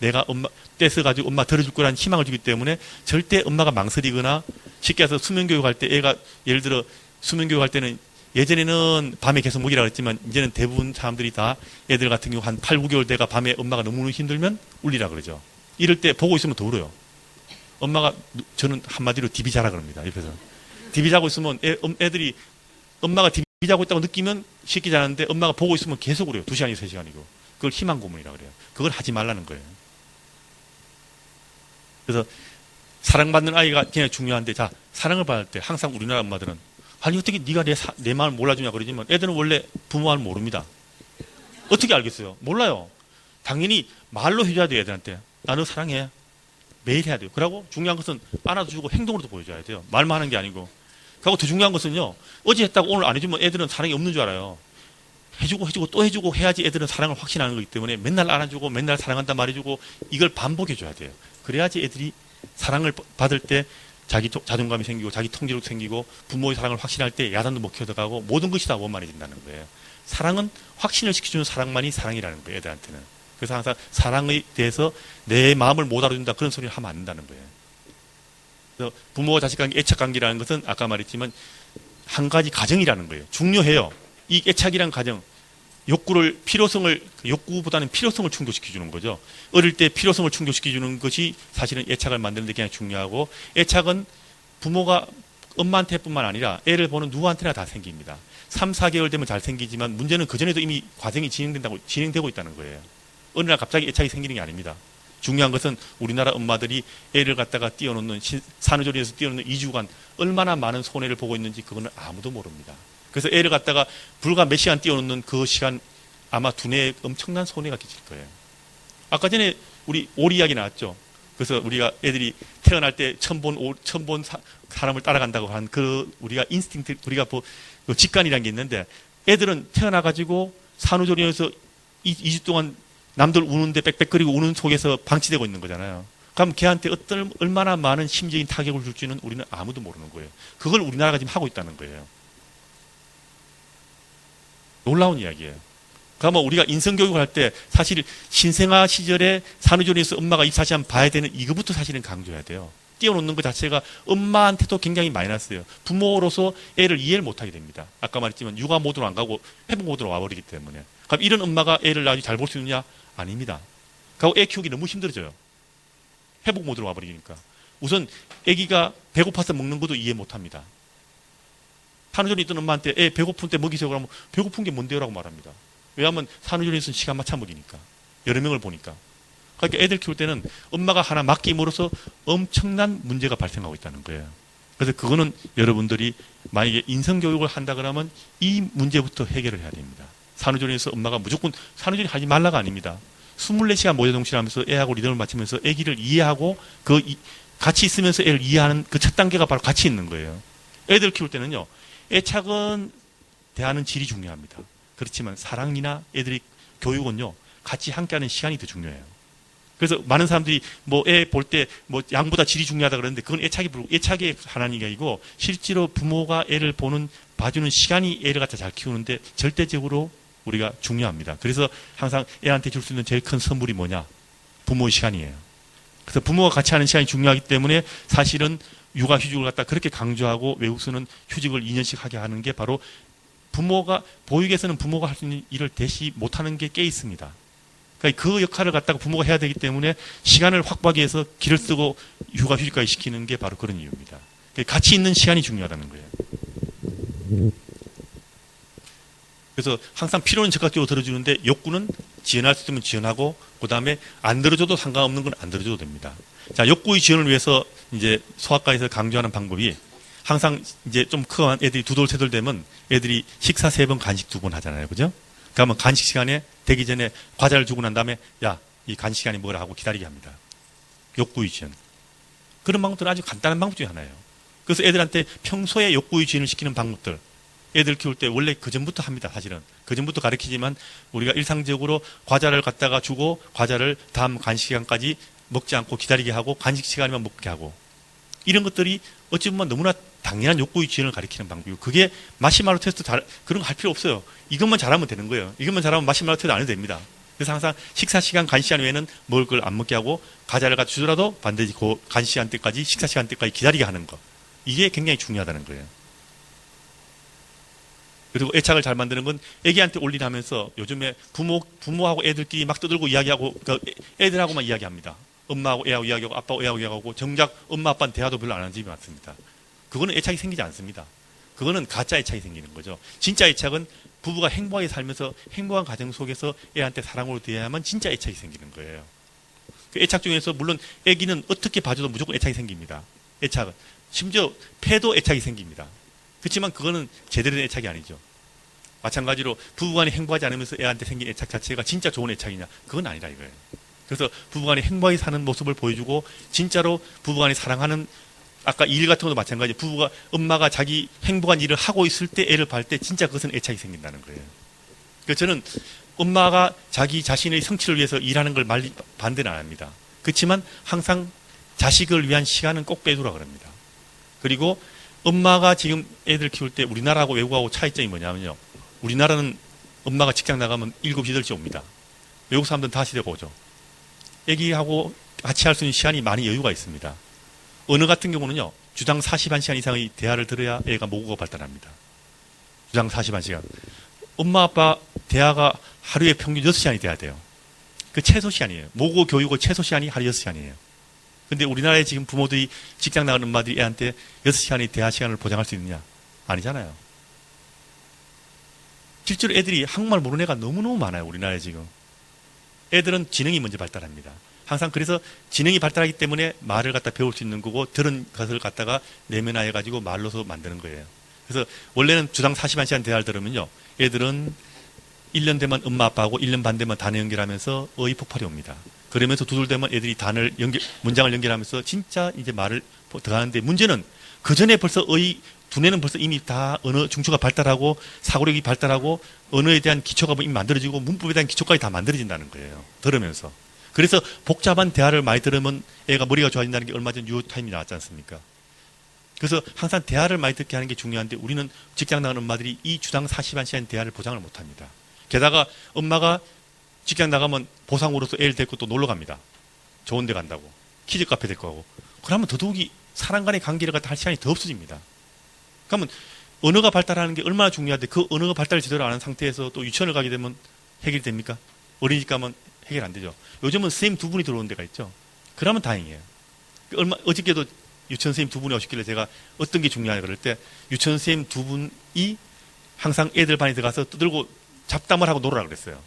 Speaker 1: 내가 엄마 떼서가지고 엄마 들어줄 거라는 희망을 주기 때문에 절대 엄마가 망설이거나 쉽게 해서 수면교육할 때 애가 예를 들어 수면교육할 때는 예전에는 밤에 계속 먹이라고 했지만 이제는 대부분 사람들이 다 애들 같은 경우 한 8, 9개월 돼가 밤에 엄마가 너무 힘들면 울리라 그러죠. 이럴 때 보고 있으면 더 울어요. 엄마가 저는 한마디로 디비 자라 그럽니다. 옆에서. 디비 자고 있으면 애들이 엄마가 디비 자고 있다고 느끼면 쉽게 자는데 엄마가 보고 있으면 계속 울어요. 2시간이고 3시간이고. 그걸 희망 고문이라고 그래요. 그걸 하지 말라는 거예요. 그래서 사랑받는 아이가 그냥 중요한데 자 사랑을 받을 때 항상 우리나라 엄마들은 아니 어떻게 네가 내 마음을 몰라주냐 그러지만 애들은 원래 부모 마음을 모릅니다. 어떻게 알겠어요? 몰라요. 당연히 말로 해줘야 돼요. 애들한테. 나 너 사랑해. 매일 해야 돼요. 그러고 중요한 것은 안아주고 행동으로도 보여줘야 돼요. 말만 하는 게 아니고. 그리고 더 중요한 것은요. 어제 했다고 오늘 안 해주면 애들은 사랑이 없는 줄 알아요. 해주고 또 해주고 해야지 애들은 사랑을 확신하는 거기 때문에 맨날 안아주고 맨날 사랑한다 말해주고 이걸 반복해줘야 돼요. 그래야지 애들이 사랑을 받을 때 자기 자존감이 생기고 자기 통제력도 생기고 부모의 사랑을 확신할 때 야단도 못 켜들어가고 모든 것이 다 원만해진다는 거예요. 사랑은 확신을 시켜주는 사랑만이 사랑이라는 거예요. 애들한테는. 그래서 항상 사랑에 대해서 내 마음을 못 알아준다 그런 소리를 하면 안 된다는 거예요. 그래서 부모와 자식 관계, 애착 관계라는 것은 아까 말했지만 한 가지 가정이라는 거예요. 중요해요. 이 애착이란 가정. 욕구보다는 필요성을 충족시켜주는 거죠. 어릴 때 필요성을 충족시켜주는 것이 사실은 애착을 만드는 데 그냥 중요하고 애착은 부모가 엄마한테뿐만 아니라 애를 보는 누구한테나 다 생깁니다. 3, 4개월 되면 잘 생기지만 문제는 그전에도 이미 과정이 진행되고 있다는 거예요. 어느 날 갑자기 애착이 생기는 게 아닙니다. 중요한 것은 우리나라 엄마들이 애를 갖다가 산후조리에서 띄워놓는 2주간 얼마나 많은 손해를 보고 있는지 그거는 아무도 모릅니다. 그래서 애를 갖다가 불과 몇 시간 띄워놓는 그 시간 아마 두뇌에 엄청난 손해가 끼칠 거예요. 아까 전에 우리 오리 이야기 나왔죠. 그래서 우리가 애들이 태어날 때 처음 본 사람을 따라간다고 한 우리가 인스팅트, 우리가 그 직관이라는 게 있는데 애들은 태어나가지고 산후조리원에서 2주 동안 남들 우는데 빽빽거리고 우는 속에서 방치되고 있는 거잖아요. 그럼 걔한테 얼마나 많은 심적인 타격을 줄지는 우리는 아무도 모르는 거예요. 그걸 우리나라가 지금 하고 있다는 거예요. 놀라운 이야기예요. 그러면 우리가 인성교육을 할 때 사실 신생아 시절에 산후조리에서 엄마가 24시간 봐야 되는 이거부터 사실은 강조해야 돼요. 띄워놓는 것 자체가 엄마한테도 굉장히 마이너스예요. 부모로서 애를 이해를 못하게 됩니다. 아까 말했지만 육아 모드로 안 가고 회복 모드로 와버리기 때문에. 그럼 이런 엄마가 애를 아주 잘 볼 수 있느냐? 아닙니다. 그리고 애 키우기 너무 힘들어져요. 회복 모드로 와버리니까. 우선 아기가 배고파서 먹는 것도 이해 못합니다. 산후조리 있던 엄마한테 애 배고픈 때 먹이세요 그러면 배고픈 게 뭔데요? 라고 말합니다. 왜냐하면 산후조리 있으면 시간 맞춰 먹이니까. 여러 명을 보니까. 그러니까 애들 키울 때는 엄마가 하나 맡김으로써 엄청난 문제가 발생하고 있다는 거예요. 그래서 그거는 여러분들이 만약에 인성교육을 한다 그러면 이 문제부터 해결을 해야 됩니다. 산후조리에서 엄마가 무조건 산후조리 하지 말라가 아닙니다. 24시간 모여동실하면서 애하고 리듬을 맞추면서 애기를 이해하고 같이 있으면서 애를 이해하는 그 첫 단계가 바로 같이 있는 거예요. 애들 키울 때는요. 애착은 대하는 질이 중요합니다. 그렇지만 사랑이나 애들이 교육은요. 같이 함께하는 시간이 더 중요해요. 그래서 많은 사람들이 뭐 애 볼 때 뭐 양보다 질이 중요하다 그러는데 그건 애착의 하나님이 아니고 실제로 부모가 애를 봐주는 시간이 애를 갖다 잘 키우는데 절대적으로 우리가 중요합니다. 그래서 항상 애한테 줄 수 있는 제일 큰 선물이 뭐냐? 부모의 시간이에요. 그래서 부모가 같이 하는 시간이 중요하기 때문에 사실은 육아휴직을 갖다 그렇게 강조하고 외국에서는 휴직을 2년씩 하게 하는 게 바로 부모가 보육에서는 부모가 할 수 있는 일을 대시 못하는 게 꽤 있습니다. 그러니까 그 역할을 갖다가 부모가 해야 되기 때문에 시간을 확보하기 위해서 길을 쓰고 육아휴직까지 시키는 게 바로 그런 이유입니다. 같이 있는 시간이 중요하다는 거예요. 그래서 항상 필요는 적극적으로 들어주는데 욕구는 지연할 수 있으면 지연하고 그 다음에 안 들어줘도 상관없는 건 안 들어줘도 됩니다. 자, 욕구의 지연을 위해서 이제 소아과에서 강조하는 방법이 항상 이제 좀 큰 애들이 두돌 세돌 되면 애들이 식사 3번 간식 2번 하잖아요. 그죠? 그러면 간식 시간에 되기 전에 과자를 주고 난 다음에 야, 이 간식 시간에 먹으라 하고 기다리게 합니다. 욕구의 지연. 그런 방법들은 아주 간단한 방법 중에 하나예요. 그래서 애들한테 평소에 욕구의 지연을 시키는 방법들 애들 키울 때 원래 그전부터 합니다. 사실은. 그전부터 가르치지만 우리가 일상적으로 과자를 갖다가 주고 과자를 다음 간식 시간까지 먹지 않고 기다리게 하고 간식 시간에만 먹게 하고 이런 것들이 어찌 보면 너무나 당연한 욕구의 지연을 가리키는 방법이고 그게 마시멜로 테스트 그런 거 할 필요 없어요. 이것만 잘하면 되는 거예요. 이것만 잘하면 마시멜로 테스트 안 해도 됩니다. 그래서 항상 식사 시간, 간식 시간 외에는 먹을 걸 안 먹게 하고 과자를 갖다 주더라도 반드시 그 간식 시간 때까지 식사 시간 때까지 기다리게 하는 거. 이게 굉장히 중요하다는 거예요. 그리고 애착을 잘 만드는 건 애기한테 올리하면서 요즘에 부모하고 애들끼리 막 떠들고 이야기하고 그러니까 애들하고만 이야기합니다. 엄마하고 애하고 이야기하고 아빠하고 애하고 이야기하고 정작 엄마 아빠는 대화도 별로 안 하는 집이 많습니다. 그거는 애착이 생기지 않습니다. 그거는 가짜 애착이 생기는 거죠. 진짜 애착은 부부가 행복하게 살면서 행복한 가정 속에서 애한테 사랑으로 대해야만 진짜 애착이 생기는 거예요. 그 애착 중에서 물론 애기는 어떻게 봐줘도 무조건 애착이 생깁니다. 애착은. 심지어 패도 애착이 생깁니다. 그렇지만 그거는 제대로 된 애착이 아니죠. 마찬가지로 부부간이 행복하지 않으면서 애한테 생긴 애착 자체가 진짜 좋은 애착이냐? 그건 아니라 이거예요. 그래서 부부간이 행복하게 사는 모습을 보여주고 진짜로 부부간이 사랑하는 아까 일 같은 것도 마찬가지. 엄마가 자기 행복한 일을 하고 있을 때 애를 볼 때 진짜 그것은 애착이 생긴다는 거예요. 그래서 저는 엄마가 자기 자신의 성취를 위해서 일하는 걸 반대는 안 합니다. 그렇지만 항상 자식을 위한 시간은 꼭 빼두라 그럽니다. 그리고 엄마가 지금 애들 키울 때 우리나라하고 외국하고 차이점이 뭐냐면요. 우리나라는 엄마가 직장 나가면 7시, 8시 옵니다. 외국 사람들은 5시 되고 오죠. 애기하고 같이 할 수 있는 시간이 많이 여유가 있습니다. 언어 같은 경우는요. 주당 41시간 이상의 대화를 들어야 애가 모국어가 발달합니다. 주당 41시간. 엄마 아빠 대화가 하루에 평균 6시간이 돼야 돼요. 그 최소 시간이에요. 모국어 교육의 최소 시간이 하루 6시간이에요. 근데 우리나라에 지금 부모들이 직장 나가는 엄마들이 애한테 6시간의 대화 시간을 보장할 수 있느냐? 아니잖아요. 실제로 애들이 한국말 모르는 애가 너무너무 많아요. 우리나라에 지금. 애들은 지능이 먼저 발달합니다. 항상 그래서 지능이 발달하기 때문에 말을 갖다 배울 수 있는 거고 들은 것을 갖다가 내면화해가지고 말로서 만드는 거예요. 그래서 원래는 주당 41시간 대화를 들으면요. 애들은 1년 되면 엄마 아빠하고 1년 반 되면 단어 연결하면서 어휘 폭발이 옵니다. 그러면서 두 달 되면 애들이 문장을 연결하면서 진짜 이제 말을 들어가는데 문제는 그 전에 벌써 두뇌는 벌써 이미 다 언어 중추가 발달하고 사고력이 발달하고 언어에 대한 기초가 이미 만들어지고 문법에 대한 기초까지 다 만들어진다는 거예요. 들으면서. 그래서 복잡한 대화를 많이 들으면 애가 머리가 좋아진다는 게 얼마 전 뉴욕타임이 나왔지 않습니까? 그래서 항상 대화를 많이 듣게 하는 게 중요한데 우리는 직장 나가는 엄마들이 이 주당 41시간 대화를 보장을 못합니다. 게다가 엄마가 직장 나가면 보상으로서 애를 데리고 또 놀러 갑니다. 좋은 데 간다고. 키즈 카페 데리고 가고. 그러면 더더욱이 사람 간의 관계를 갖다 할 시간이 더 없어집니다. 그러면 언어가 발달하는 게 얼마나 중요한데 그 언어가 발달을 제대로 안 하는 상태에서 또 유치원을 가게 되면 해결이 됩니까? 어린이집 가면 해결 안 되죠. 요즘은 선생님 2분이 들어오는 데가 있죠. 그러면 다행이에요. 어저께도 유치원 선생님 두 분이 오셨길래 제가 어떤 게 중요하냐 그럴 때 유치원 선생님 두 분이 항상 애들 반에 들어가서 두들고 잡담을 하고 놀으라 그랬어요.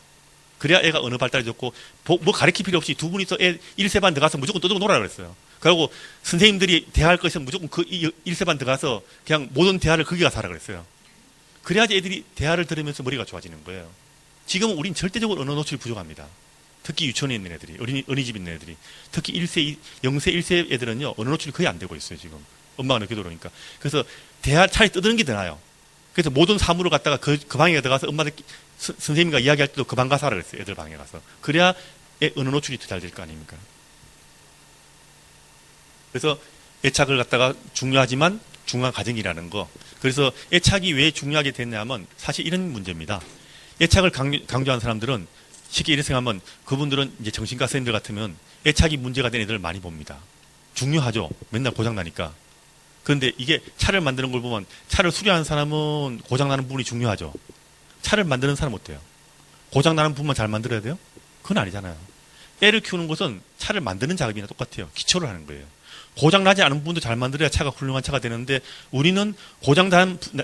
Speaker 1: 그래야 애가 언어 발달이 좋고 뭐 가르칠 필요 없이 두 분이서 애 1세 반 들어가서 무조건 두들고 놀으라 그랬어요. 그리고 선생님들이 대화할 것은 무조건 그 1세 반 들어가서 그냥 모든 대화를 거기 가서 하라 그랬어요. 그래야지 애들이 대화를 들으면서 머리가 좋아지는 거예요. 지금은 우린 절대적으로 언어 노출이 부족합니다. 특히 유치원에 있는 애들이, 어린이집에 있는 애들이. 특히 0세, 1세 애들은요, 언어 노출이 거의 안 되고 있어요, 지금. 엄마가 늦게 들어오니까. 그래서 대화 차라리 떠드는 게 더 나아요. 그래서 모든 사물을 갖다가 그 방에 들어가서 엄마들, 선생님과 이야기할 때도 그 방 가서 하라 그랬어요, 애들 방에 가서. 그래야 언어 노출이 더 잘 될 거 아닙니까? 그래서 애착을 갖다가 중요하지만 중요한 과정이라는 거. 그래서 애착이 왜 중요하게 됐냐면 사실 이런 문제입니다. 애착을 강조한 사람들은 쉽게 이렇게 생각하면 그분들은 이제 정신과 선생님들 같으면 애착이 문제가 된 애들을 많이 봅니다. 중요하죠. 맨날 고장나니까. 그런데 이게 차를 만드는 걸 보면 차를 수리하는 사람은 고장나는 부분이 중요하죠. 차를 만드는 사람은 어때요? 고장나는 부분만 잘 만들어야 돼요? 그건 아니잖아요. 애를 키우는 것은 차를 만드는 작업이나 똑같아요. 기초를 하는 거예요. 고장나지 않은 부분도 잘 만들어야 차가 훌륭한 차가 되는데 우리는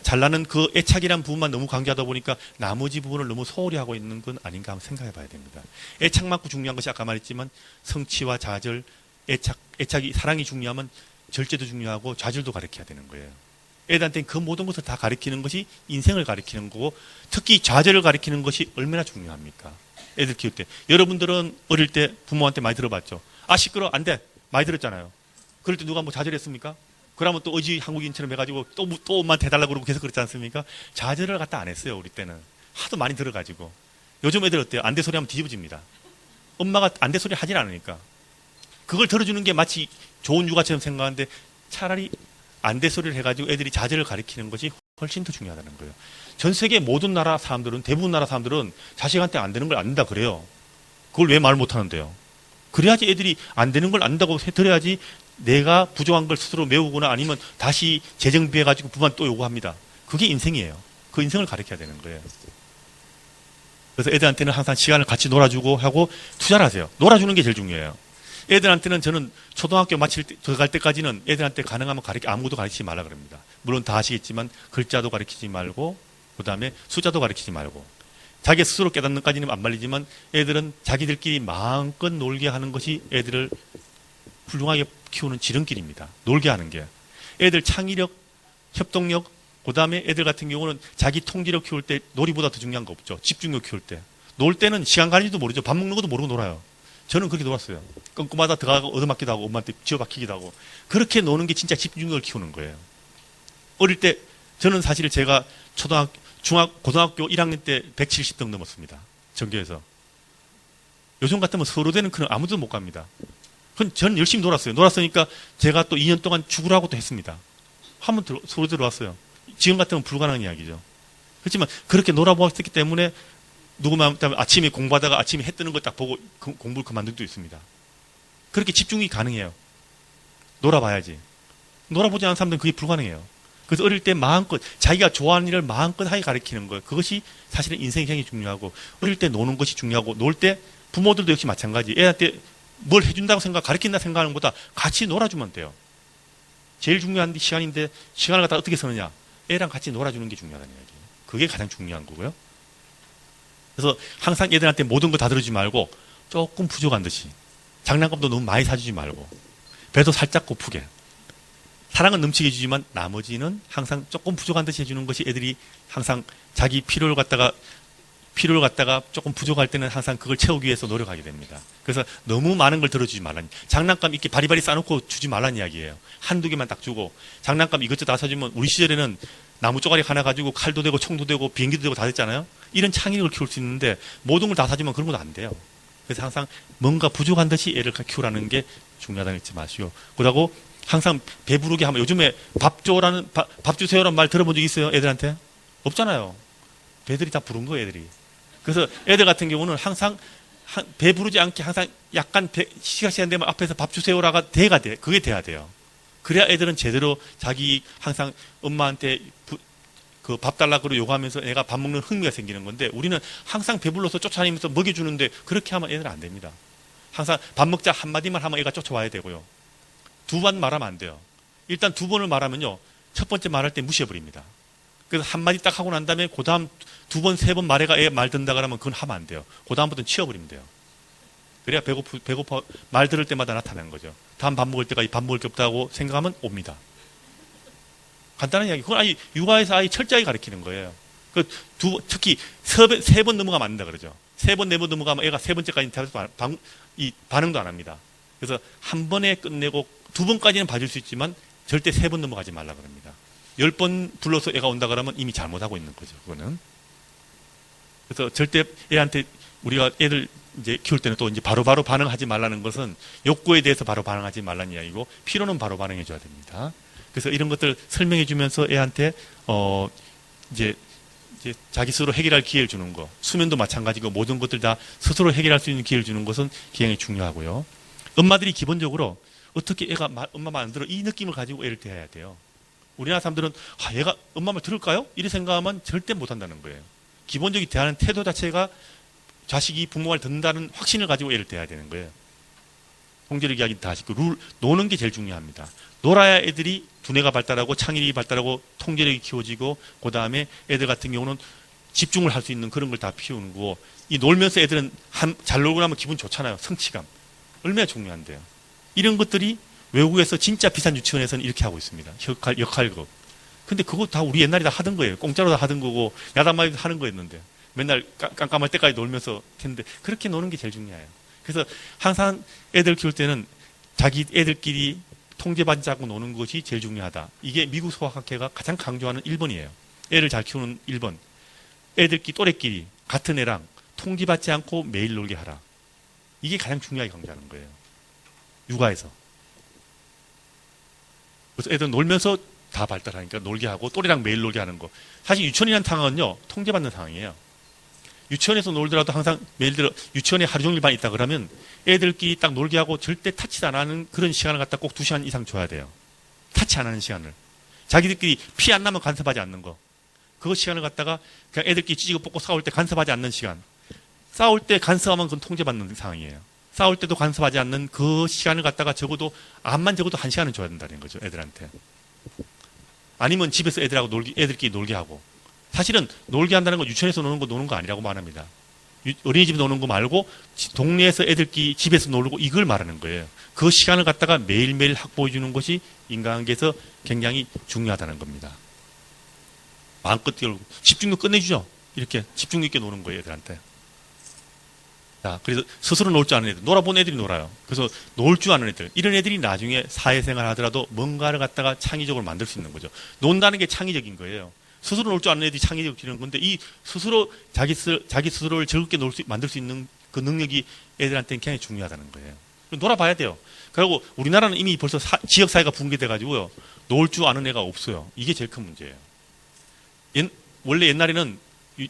Speaker 1: 잘 나는 그 애착이라는 부분만 너무 강조하다 보니까 나머지 부분을 너무 소홀히 하고 있는 건 아닌가 한번 생각해 봐야 됩니다. 애착만큼 중요한 것이 아까 말했지만 성취와 좌절, 애착이 사랑이 중요하면 절제도 중요하고 좌절도 가르쳐야 되는 거예요. 애들한테는 그 모든 것을 다 가르치는 것이 인생을 가르치는 거고 특히 좌절을 가르치는 것이 얼마나 중요합니까? 애들 키울 때. 여러분들은 어릴 때 부모한테 많이 들어봤죠. 아 시끄러 안 돼. 많이 들었잖아요. 그럴 때 누가 뭐 좌절했습니까? 그러면 또 의지 한국인처럼 해가지고 또 엄마한테 해달라고 그러고 계속 그랬지 않습니까? 좌절을 갖다 안 했어요, 우리 때는. 하도 많이 들어가지고. 요즘 애들 어때요? 안 돼 소리 하면 뒤집어집니다. 엄마가 안 돼 소리 하진 않으니까. 그걸 들어주는 게 마치 좋은 육아처럼 생각하는데 차라리 안 돼 소리를 해가지고 애들이 좌절을 가리키는 것이 훨씬 더 중요하다는 거예요. 전 세계 모든 나라 사람들은, 대부분 나라 사람들은 자식한테 안 되는 걸 안 된다 그래요. 그걸 왜 말 못 하는데요? 그래야지 애들이 안 되는 걸 안다고 들어야지 내가 부족한 걸 스스로 메우거나 아니면 다시 재정비해가지고 부모한테 또 요구합니다. 그게 인생이에요. 그 인생을 가르쳐야 되는 거예요. 그래서 애들한테는 항상 시간을 같이 놀아주고 하고 투자를 하세요. 놀아주는 게 제일 중요해요. 애들한테는 저는 초등학교 들어갈 때까지는 애들한테 가능하면 아무것도 가르치지 말라 그럽니다. 물론 다 아시겠지만 글자도 가르치지 말고 그 다음에 숫자도 가르치지 말고 자기 스스로 깨닫는 것까지는 안 말리지만 애들은 자기들끼리 마음껏 놀게 하는 것이 애들을 훌륭하게 키우는 지름길입니다. 놀게 하는 게. 애들 창의력, 협동력, 그 다음에 애들 같은 경우는 자기 통제력 키울 때 놀이보다 더 중요한 거 없죠. 집중력 키울 때. 놀 때는 시간 가는지도 모르죠. 밥 먹는 것도 모르고 놀아요. 저는 그렇게 놀았어요. 꼼꼼하다 들어가고 얻어맞기도 하고 엄마한테 지어박히기도 하고. 그렇게 노는 게 진짜 집중력을 키우는 거예요. 어릴 때 저는 사실 제가 고등학교 1학년 때 170등 넘었습니다. 전교에서. 요즘 같으면 서울대는 그냥 아무도 못 갑니다. 전 열심히 놀았어요. 놀았으니까 제가 또 2년 동안 죽으라고 또 했습니다. 한번 서울대 들어왔어요. 지금 같으면 불가능한 이야기죠. 그렇지만 그렇게 놀아보았기 때문에 누구만 아침에 공부하다가 아침에 해 뜨는 거 딱 보고 공부를 그만둘 수도 있습니다. 그렇게 집중이 가능해요. 놀아봐야지. 놀아보지 않은 사람들은 그게 불가능해요. 그래서 어릴 때 마음껏 자기가 좋아하는 일을 마음껏 하게 가르치는 거예요. 그것이 사실은 인생이 굉장히 중요하고 어릴 때 노는 것이 중요하고 놀 때 부모들도 역시 마찬가지. 애한테 뭘 해준다고 가르친다 생각하는 것보다 같이 놀아주면 돼요. 제일 중요한 시간인데 시간을 갖다 어떻게 쓰느냐. 애랑 같이 놀아주는 게 중요하다는 이야기예요. 그게 가장 중요한 거고요. 그래서 항상 애들한테 모든 거 다 들어주지 말고 조금 부족한 듯이 장난감도 너무 많이 사주지 말고 배도 살짝 고프게 사랑은 넘치게 해주지만 나머지는 항상 조금 부족한 듯이 해주는 것이 애들이 항상 자기 필요를 갖다가 조금 부족할 때는 항상 그걸 채우기 위해서 노력하게 됩니다. 그래서 너무 많은 걸 들어주지 말라니. 장난감 이렇게 바리바리 싸놓고 주지 말라는 이야기예요. 한두 개만 딱 주고 장난감 이것저것 다 사주면 우리 시절에는 나무 쪼가리 하나 가지고 칼도 되고 총도 되고 비행기도 되고 다 됐잖아요. 이런 창의력을 키울 수 있는데 모든 걸 다 사주면 그런 건 안 돼요. 그래서 항상 뭔가 부족한 듯이 애를 키우라는 게 중요하다는 거 잊지 마시고. 그러고 항상 배부르게 하면 요즘에 밥 주세요라는 말 들어본 적 있어요? 애들한테? 없잖아요. 배들이 다 부른 거예요, 애들이. 그래서 애들 같은 경우는 항상 배부르지 않게 항상 약간 시간 되면 앞에서 밥 주세요라가 그게 돼야 돼요. 그래야 애들은 제대로 자기 항상 엄마한테 그 밥 달라고 요구하면서 애가 밥 먹는 흥미가 생기는 건데 우리는 항상 배불러서 쫓아다니면서 먹여주는데 그렇게 하면 애들은 안 됩니다. 항상 밥 먹자 한마디만 하면 애가 쫓아와야 되고요. 두 번 말하면 안 돼요. 일단 두 번을 말하면요. 첫 번째 말할 때 무시해버립니다. 그래서 한마디 딱 하고 난 다음에 그 다음 두 번, 세 번 말해가 애 말 듣는다 그러면 그건 하면 안 돼요. 그 다음부터는 치워버리면 돼요. 그래야 배고파, 말 들을 때마다 나타나는 거죠. 다음 밥 먹을 때까지 밥 먹을 게 없다고 생각하면 옵니다. 간단한 이야기. 그건 아예 육아에서 아예 철저하게 가르치는 거예요. 특히 세 번 넘어가면 안 된다 그러죠. 세 번, 네 번 넘어가면 애가 세 번째까지 반응도 안 합니다. 그래서 한 번에 끝내고 두 번까지는 봐줄 수 있지만 절대 세 번 넘어가지 말라 그럽니다. 10번 불러서 애가 온다 그러면 이미 잘못하고 있는 거죠. 그거는. 그래서 절대 애한테 우리가 애들 이제 키울 때는 또 이제 바로바로 반응하지 말라는 것은 욕구에 대해서 바로 반응하지 말라는 이야기고 필요는 바로 반응해 줘야 됩니다. 그래서 이런 것들 설명해 주면서 애한테 이제 자기 스스로 해결할 기회를 주는 거. 수면도 마찬가지고 모든 것들 다 스스로 해결할 수 있는 기회를 주는 것은 굉장히 중요하고요. 엄마들이 기본적으로 어떻게 애가 엄마 말 안 들어 이 느낌을 가지고 애를 대해야 돼요. 우리나라 사람들은 얘가 엄마 말 들을까요? 이렇게 생각하면 절대 못한다는 거예요. 기본적인 대하는 태도 자체가 자식이 부모 말 듣는다는 확신을 가지고 애를 대해야 되는 거예요. 통제력 이야기 다 하시고 노는 게 제일 중요합니다. 놀아야 애들이 두뇌가 발달하고 창의력이 발달하고 통제력이 키워지고 그 다음에 애들 같은 경우는 집중을 할 수 있는 그런 걸 다 피우는 거고 이 놀면서 애들은 잘 놀고 나면 기분 좋잖아요. 성취감. 얼마나 중요한데요. 이런 것들이 외국에서 진짜 비싼 유치원에서는 이렇게 하고 있습니다. 역할극. 근데 그거 다 우리 옛날에 다 하던 거예요. 공짜로 다 하던 거고 야단마이도 하는 거였는데 맨날 깜깜할 때까지 놀면서 했는데 그렇게 노는 게 제일 중요해요. 그래서 항상 애들 키울 때는 자기 애들끼리 통제받지 않고 노는 것이 제일 중요하다. 이게 미국 소아학회가 가장 강조하는 1번이에요. 애를 잘 키우는 1번. 애들끼리 또래끼리 같은 애랑 통제받지 않고 매일 놀게 하라. 이게 가장 중요하게 강조하는 거예요. 육아에서. 그래서 애들 놀면서 다 발달하니까 놀게 하고 또래랑 매일 놀게 하는 거. 사실 유치원이라는 상황은요. 통제받는 상황이에요. 유치원에서 놀더라도 항상 예를 들어 유치원에 하루 종일 반 있다 그러면 애들끼리 딱 놀게 하고 절대 타치 안 하는 그런 시간을 갖다 꼭 2시간 이상 줘야 돼요. 타치 안 하는 시간을. 자기들끼리 피 안 나면 간섭하지 않는 거. 그 시간을 갖다가 그냥 애들끼리 찌지고 뽑고 싸울 때 간섭하지 않는 시간. 싸울 때 간섭하면 그건 통제받는 상황이에요. 싸울 때도 간섭하지 않는 그 시간을 갖다가 적어도 암만 적어도 1시간은 줘야 된다는 거죠. 애들한테. 아니면 집에서 애들끼리 놀게 하고. 사실은 놀게 한다는 건 유치원에서 노는 거 아니라고 말합니다. 어린이집 노는 거 말고 동네에서 애들끼리 집에서 놀고 이걸 말하는 거예요. 그 시간을 갖다가 매일매일 확보해 주는 것이 인간관계에서 굉장히 중요하다는 겁니다. 마음껏 뛰어놀고 집중도 끝내주죠. 이렇게 집중 있게 노는 거예요. 애들한테. 자, 그래서 스스로 놀 줄 아는 애들, 놀아본 애들이 놀아요. 그래서 놀 줄 아는 애들, 이런 애들이 나중에 사회생활 하더라도 뭔가를 갖다가 창의적으로 만들 수 있는 거죠. 논다는 게 창의적인 거예요. 스스로 놀 줄 아는 애들이 창의적이라는 건데 이 스스로 자기 스스로를 즐겁게 만들 수 있는 그 능력이 애들한테는 굉장히 중요하다는 거예요. 놀아봐야 돼요. 그리고 우리나라는 이미 벌써 지역사회가 붕괴돼가지고요. 놀 줄 아는 애가 없어요. 이게 제일 큰 문제예요. 원래 옛날에는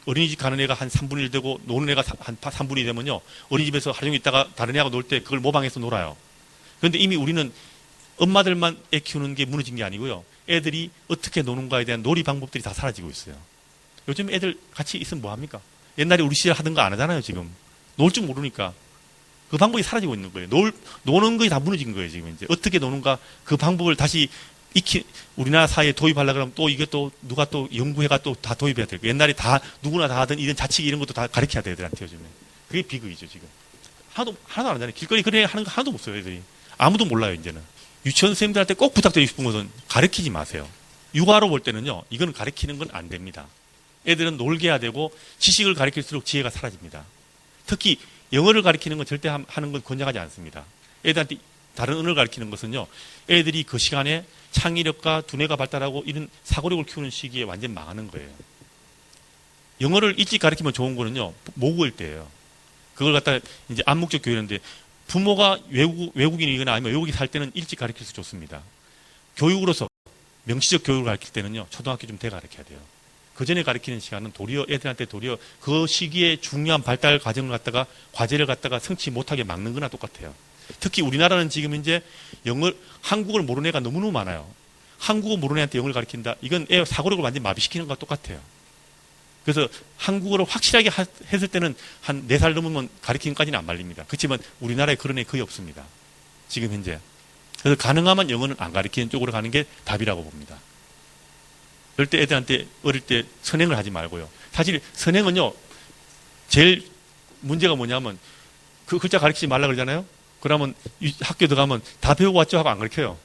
Speaker 1: 어린이집 가는 애가 한 3분의 1 되고 노는 애가 한 3분의 2 되면요. 어린이집에서 하루 종일 있다가 다른 애하고 놀 때 그걸 모방해서 놀아요. 그런데 이미 우리는 엄마들만 애 키우는 게 무너진 게 아니고요. 애들이 어떻게 노는가에 대한 놀이 방법들이 다 사라지고 있어요. 요즘 애들 같이 있으면 뭐합니까? 옛날에 우리 시절 하던 거 안 하잖아요, 지금. 놀 줄 모르니까. 그 방법이 사라지고 있는 거예요. 노는 것이 다 무너진 거예요, 지금 이제. 어떻게 노는가 그 방법을 다시 우리나라 사회에 도입하려고 그러면 또 이게 또 누가 또 연구회가 또 다 도입해야 되고 옛날에 다 누구나 다 하던 이런 자치기 이런 것도 다 가르쳐야 돼, 애들한테 요즘에. 그게 비극이죠, 지금. 하나도 안 하잖아요. 길거리 그래 하는 거 하나도 없어요, 애들이. 아무도 몰라요, 이제는. 유치원 선생님들한테 꼭 부탁드리고 싶은 것은 가르치지 마세요. 육아로 볼 때는요, 이거는 가르치는 건 안 됩니다. 애들은 놀게 해야 되고 지식을 가르칠수록 지혜가 사라집니다. 특히 영어를 가르치는 건 절대 하는 건 권장하지 않습니다. 애들한테 다른 언어를 가르치는 것은요, 애들이 그 시간에 창의력과 두뇌가 발달하고 이런 사고력을 키우는 시기에 완전 망하는 거예요. 영어를 일찍 가르치면 좋은 거는요, 모국어일 때예요. 그걸 갖다 이제 암묵적 교육인데 부모가 외국인이거나 아니면 외국인 살 때는 일찍 가르쳐서 좋습니다. 교육으로서 명시적 교육을 가르칠 때는요, 초등학교 좀 돼 가르쳐야 돼요. 그 전에 가르치는 시간은 애들한테 그 시기에 중요한 발달 과정을 갖다가 과제를 갖다가 성취 못하게 막는 거나 똑같아요. 특히 우리나라는 지금 이제 한국어를 모르는 애가 너무너무 많아요. 한국어 모르는 애한테 영어를 가르친다. 이건 애 사고력을 완전히 마비시키는 것과 똑같아요. 그래서 한국어를 확실하게 했을 때는 한 4살 넘으면 가르치는 까지는 안 말립니다. 그렇지만 우리나라에 그런 애 거의 없습니다. 지금 현재. 그래서 가능하면 영어는 안 가르치는 쪽으로 가는 게 답이라고 봅니다. 절대 애들한테 어릴 때 선행을 하지 말고요. 사실 선행은요, 제일 문제가 뭐냐면 그 글자 가르치지 말라 그러잖아요. 그러면 학교 들어가면 다 배우고 왔죠 하고 안 가르쳐요.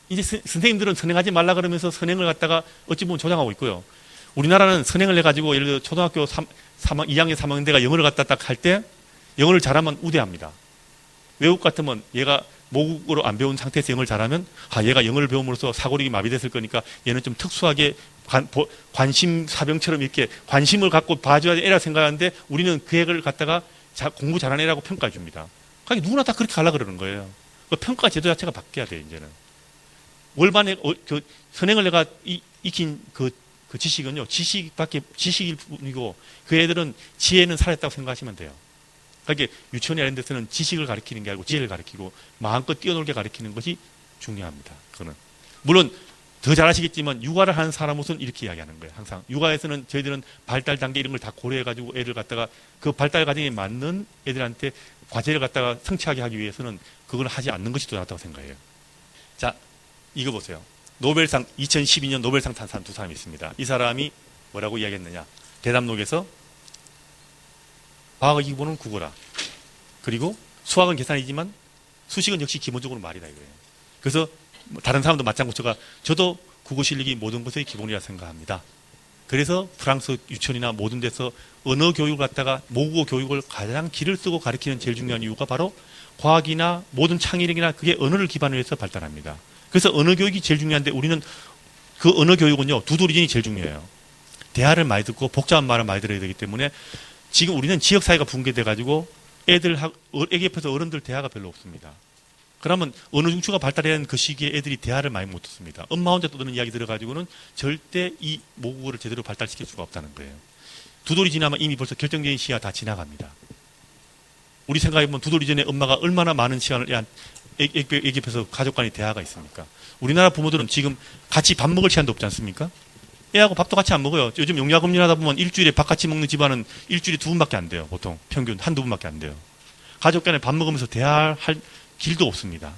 Speaker 1: 이제 선생님들은 선행하지 말라 그러면서 선행을 갖다가 어찌 보면 조장하고 있고요. 우리나라는 선행을 해가지고 예를 들어 초등학교 2학년, 3학년 대가 영어를 갖다 딱 할 때 영어를 잘하면 우대합니다. 외국 같으면 얘가 모국어로 안 배운 상태에서 영어를 잘하면 얘가 영어를 배움으로써 사고력이 마비됐을 거니까 얘는 좀 특수하게 관심 사병처럼 이렇게 관심을 갖고 봐줘야 애라 생각하는데 우리는 그 애를 갖다가 공부 잘하는 애라고 평가해 줍니다. 그러니까 누구나 다 그렇게 가려고 그러는 거예요. 그 평가 제도 자체가 바뀌어야 돼요, 이제는. 월반에 그 선행을 내가 익힌 그 지식은요, 지식일 뿐이고 그 애들은 지혜는 살았다고 생각하시면 돼요. 그러니까 유치원이나 이런 데서는 지식을 가르치는 게 아니고 지혜를 가르치고 마음껏 뛰어놀게 가르치는 것이 중요합니다. 그거는. 물론 더 잘하시겠지만 육아를 하는 사람으로서는 이렇게 이야기하는 거예요. 항상. 육아에서는 저희들은 발달 단계 이런 걸 다 고려해가지고 애를 갖다가 그 발달 과정에 맞는 애들한테 과제를 갖다가 성취하게 하기 위해서는 그걸 하지 않는 것이 더 낫다고 생각해요. 자, 이거 보세요. 노벨상 2012년 노벨상 탄 사람 두 사람이 있습니다. 이 사람이 뭐라고 이야기했느냐. 대답록에서 과학의 기본은 국어라. 그리고 수학은 계산이지만 수식은 역시 기본적으로 말이다 이거예요. 그래서 다른 사람도 마찬가지로 저도 국어 실력이 모든 것의 기본이라 생각합니다. 그래서 프랑스 유치원이나 모든 데서 언어 교육을 갖다가 모국어 교육을 가장 기를 쓰고 가르치는 제일 중요한 이유가 바로 과학이나 모든 창의력이나 그게 언어를 기반으로 해서 발달합니다. 그래서 언어 교육이 제일 중요한데 우리는 그 언어 교육은요, 두드리전이 제일 중요해요. 대화를 많이 듣고 복잡한 말을 많이 들어야 되기 때문에 지금 우리는 지역사회가 붕괴돼가지고 애기 옆에서 어른들 대화가 별로 없습니다. 그러면 언어 중추가 발달한 그 시기에 애들이 대화를 많이 못 듣습니다. 엄마 혼자 떠드는 이야기 들어가지고는 절대 이 모국어를 제대로 발달시킬 수가 없다는 거예요. 두돌이 지나면 이미 벌써 결정적인 시기가 다 지나갑니다. 우리 생각해보면 두돌이 전에 엄마가 얼마나 많은 시간을 애기 옆에서 가족 간의 대화가 있습니까? 우리나라 부모들은 지금 같이 밥 먹을 시간도 없지 않습니까? 애하고 밥도 같이 안 먹어요. 요즘 용약음료하다 보면 일주일에 밥 같이 먹는 집안은 일주일에 2번밖에 안 돼요. 보통 평균 한두 번밖에 안 돼요. 가족 간에 밥 먹으면서 대화할 길도 없습니다.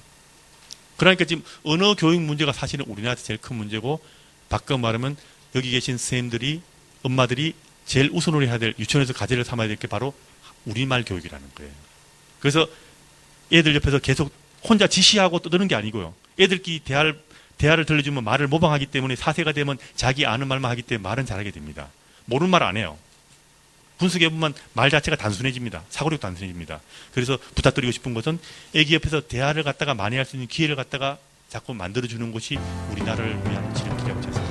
Speaker 1: 그러니까 지금 언어 교육 문제가 사실은 우리나라에서 제일 큰 문제고 바꿔 말하면 여기 계신 선생님들이 엄마들이 제일 우선으로 해야 될 유치원에서 과제를 삼아야 될 게 바로 우리말 교육이라는 거예요. 그래서 애들 옆에서 계속 혼자 지시하고 떠드는 게 아니고요. 애들끼리 대화를 들려주면 말을 모방하기 때문에 4세가 되면 자기 아는 말만 하기 때문에 말은 잘하게 됩니다. 모르는 말 안 해요. 분석해보면 말 자체가 단순해집니다. 사고력도 단순해집니다. 그래서 부탁드리고 싶은 것은 애기 옆에서 대화를 갖다가 많이 할 수 있는 기회를 갖다가 자꾸 만들어주는 것이 우리나라를 위한 지름길이라고 생각합니다.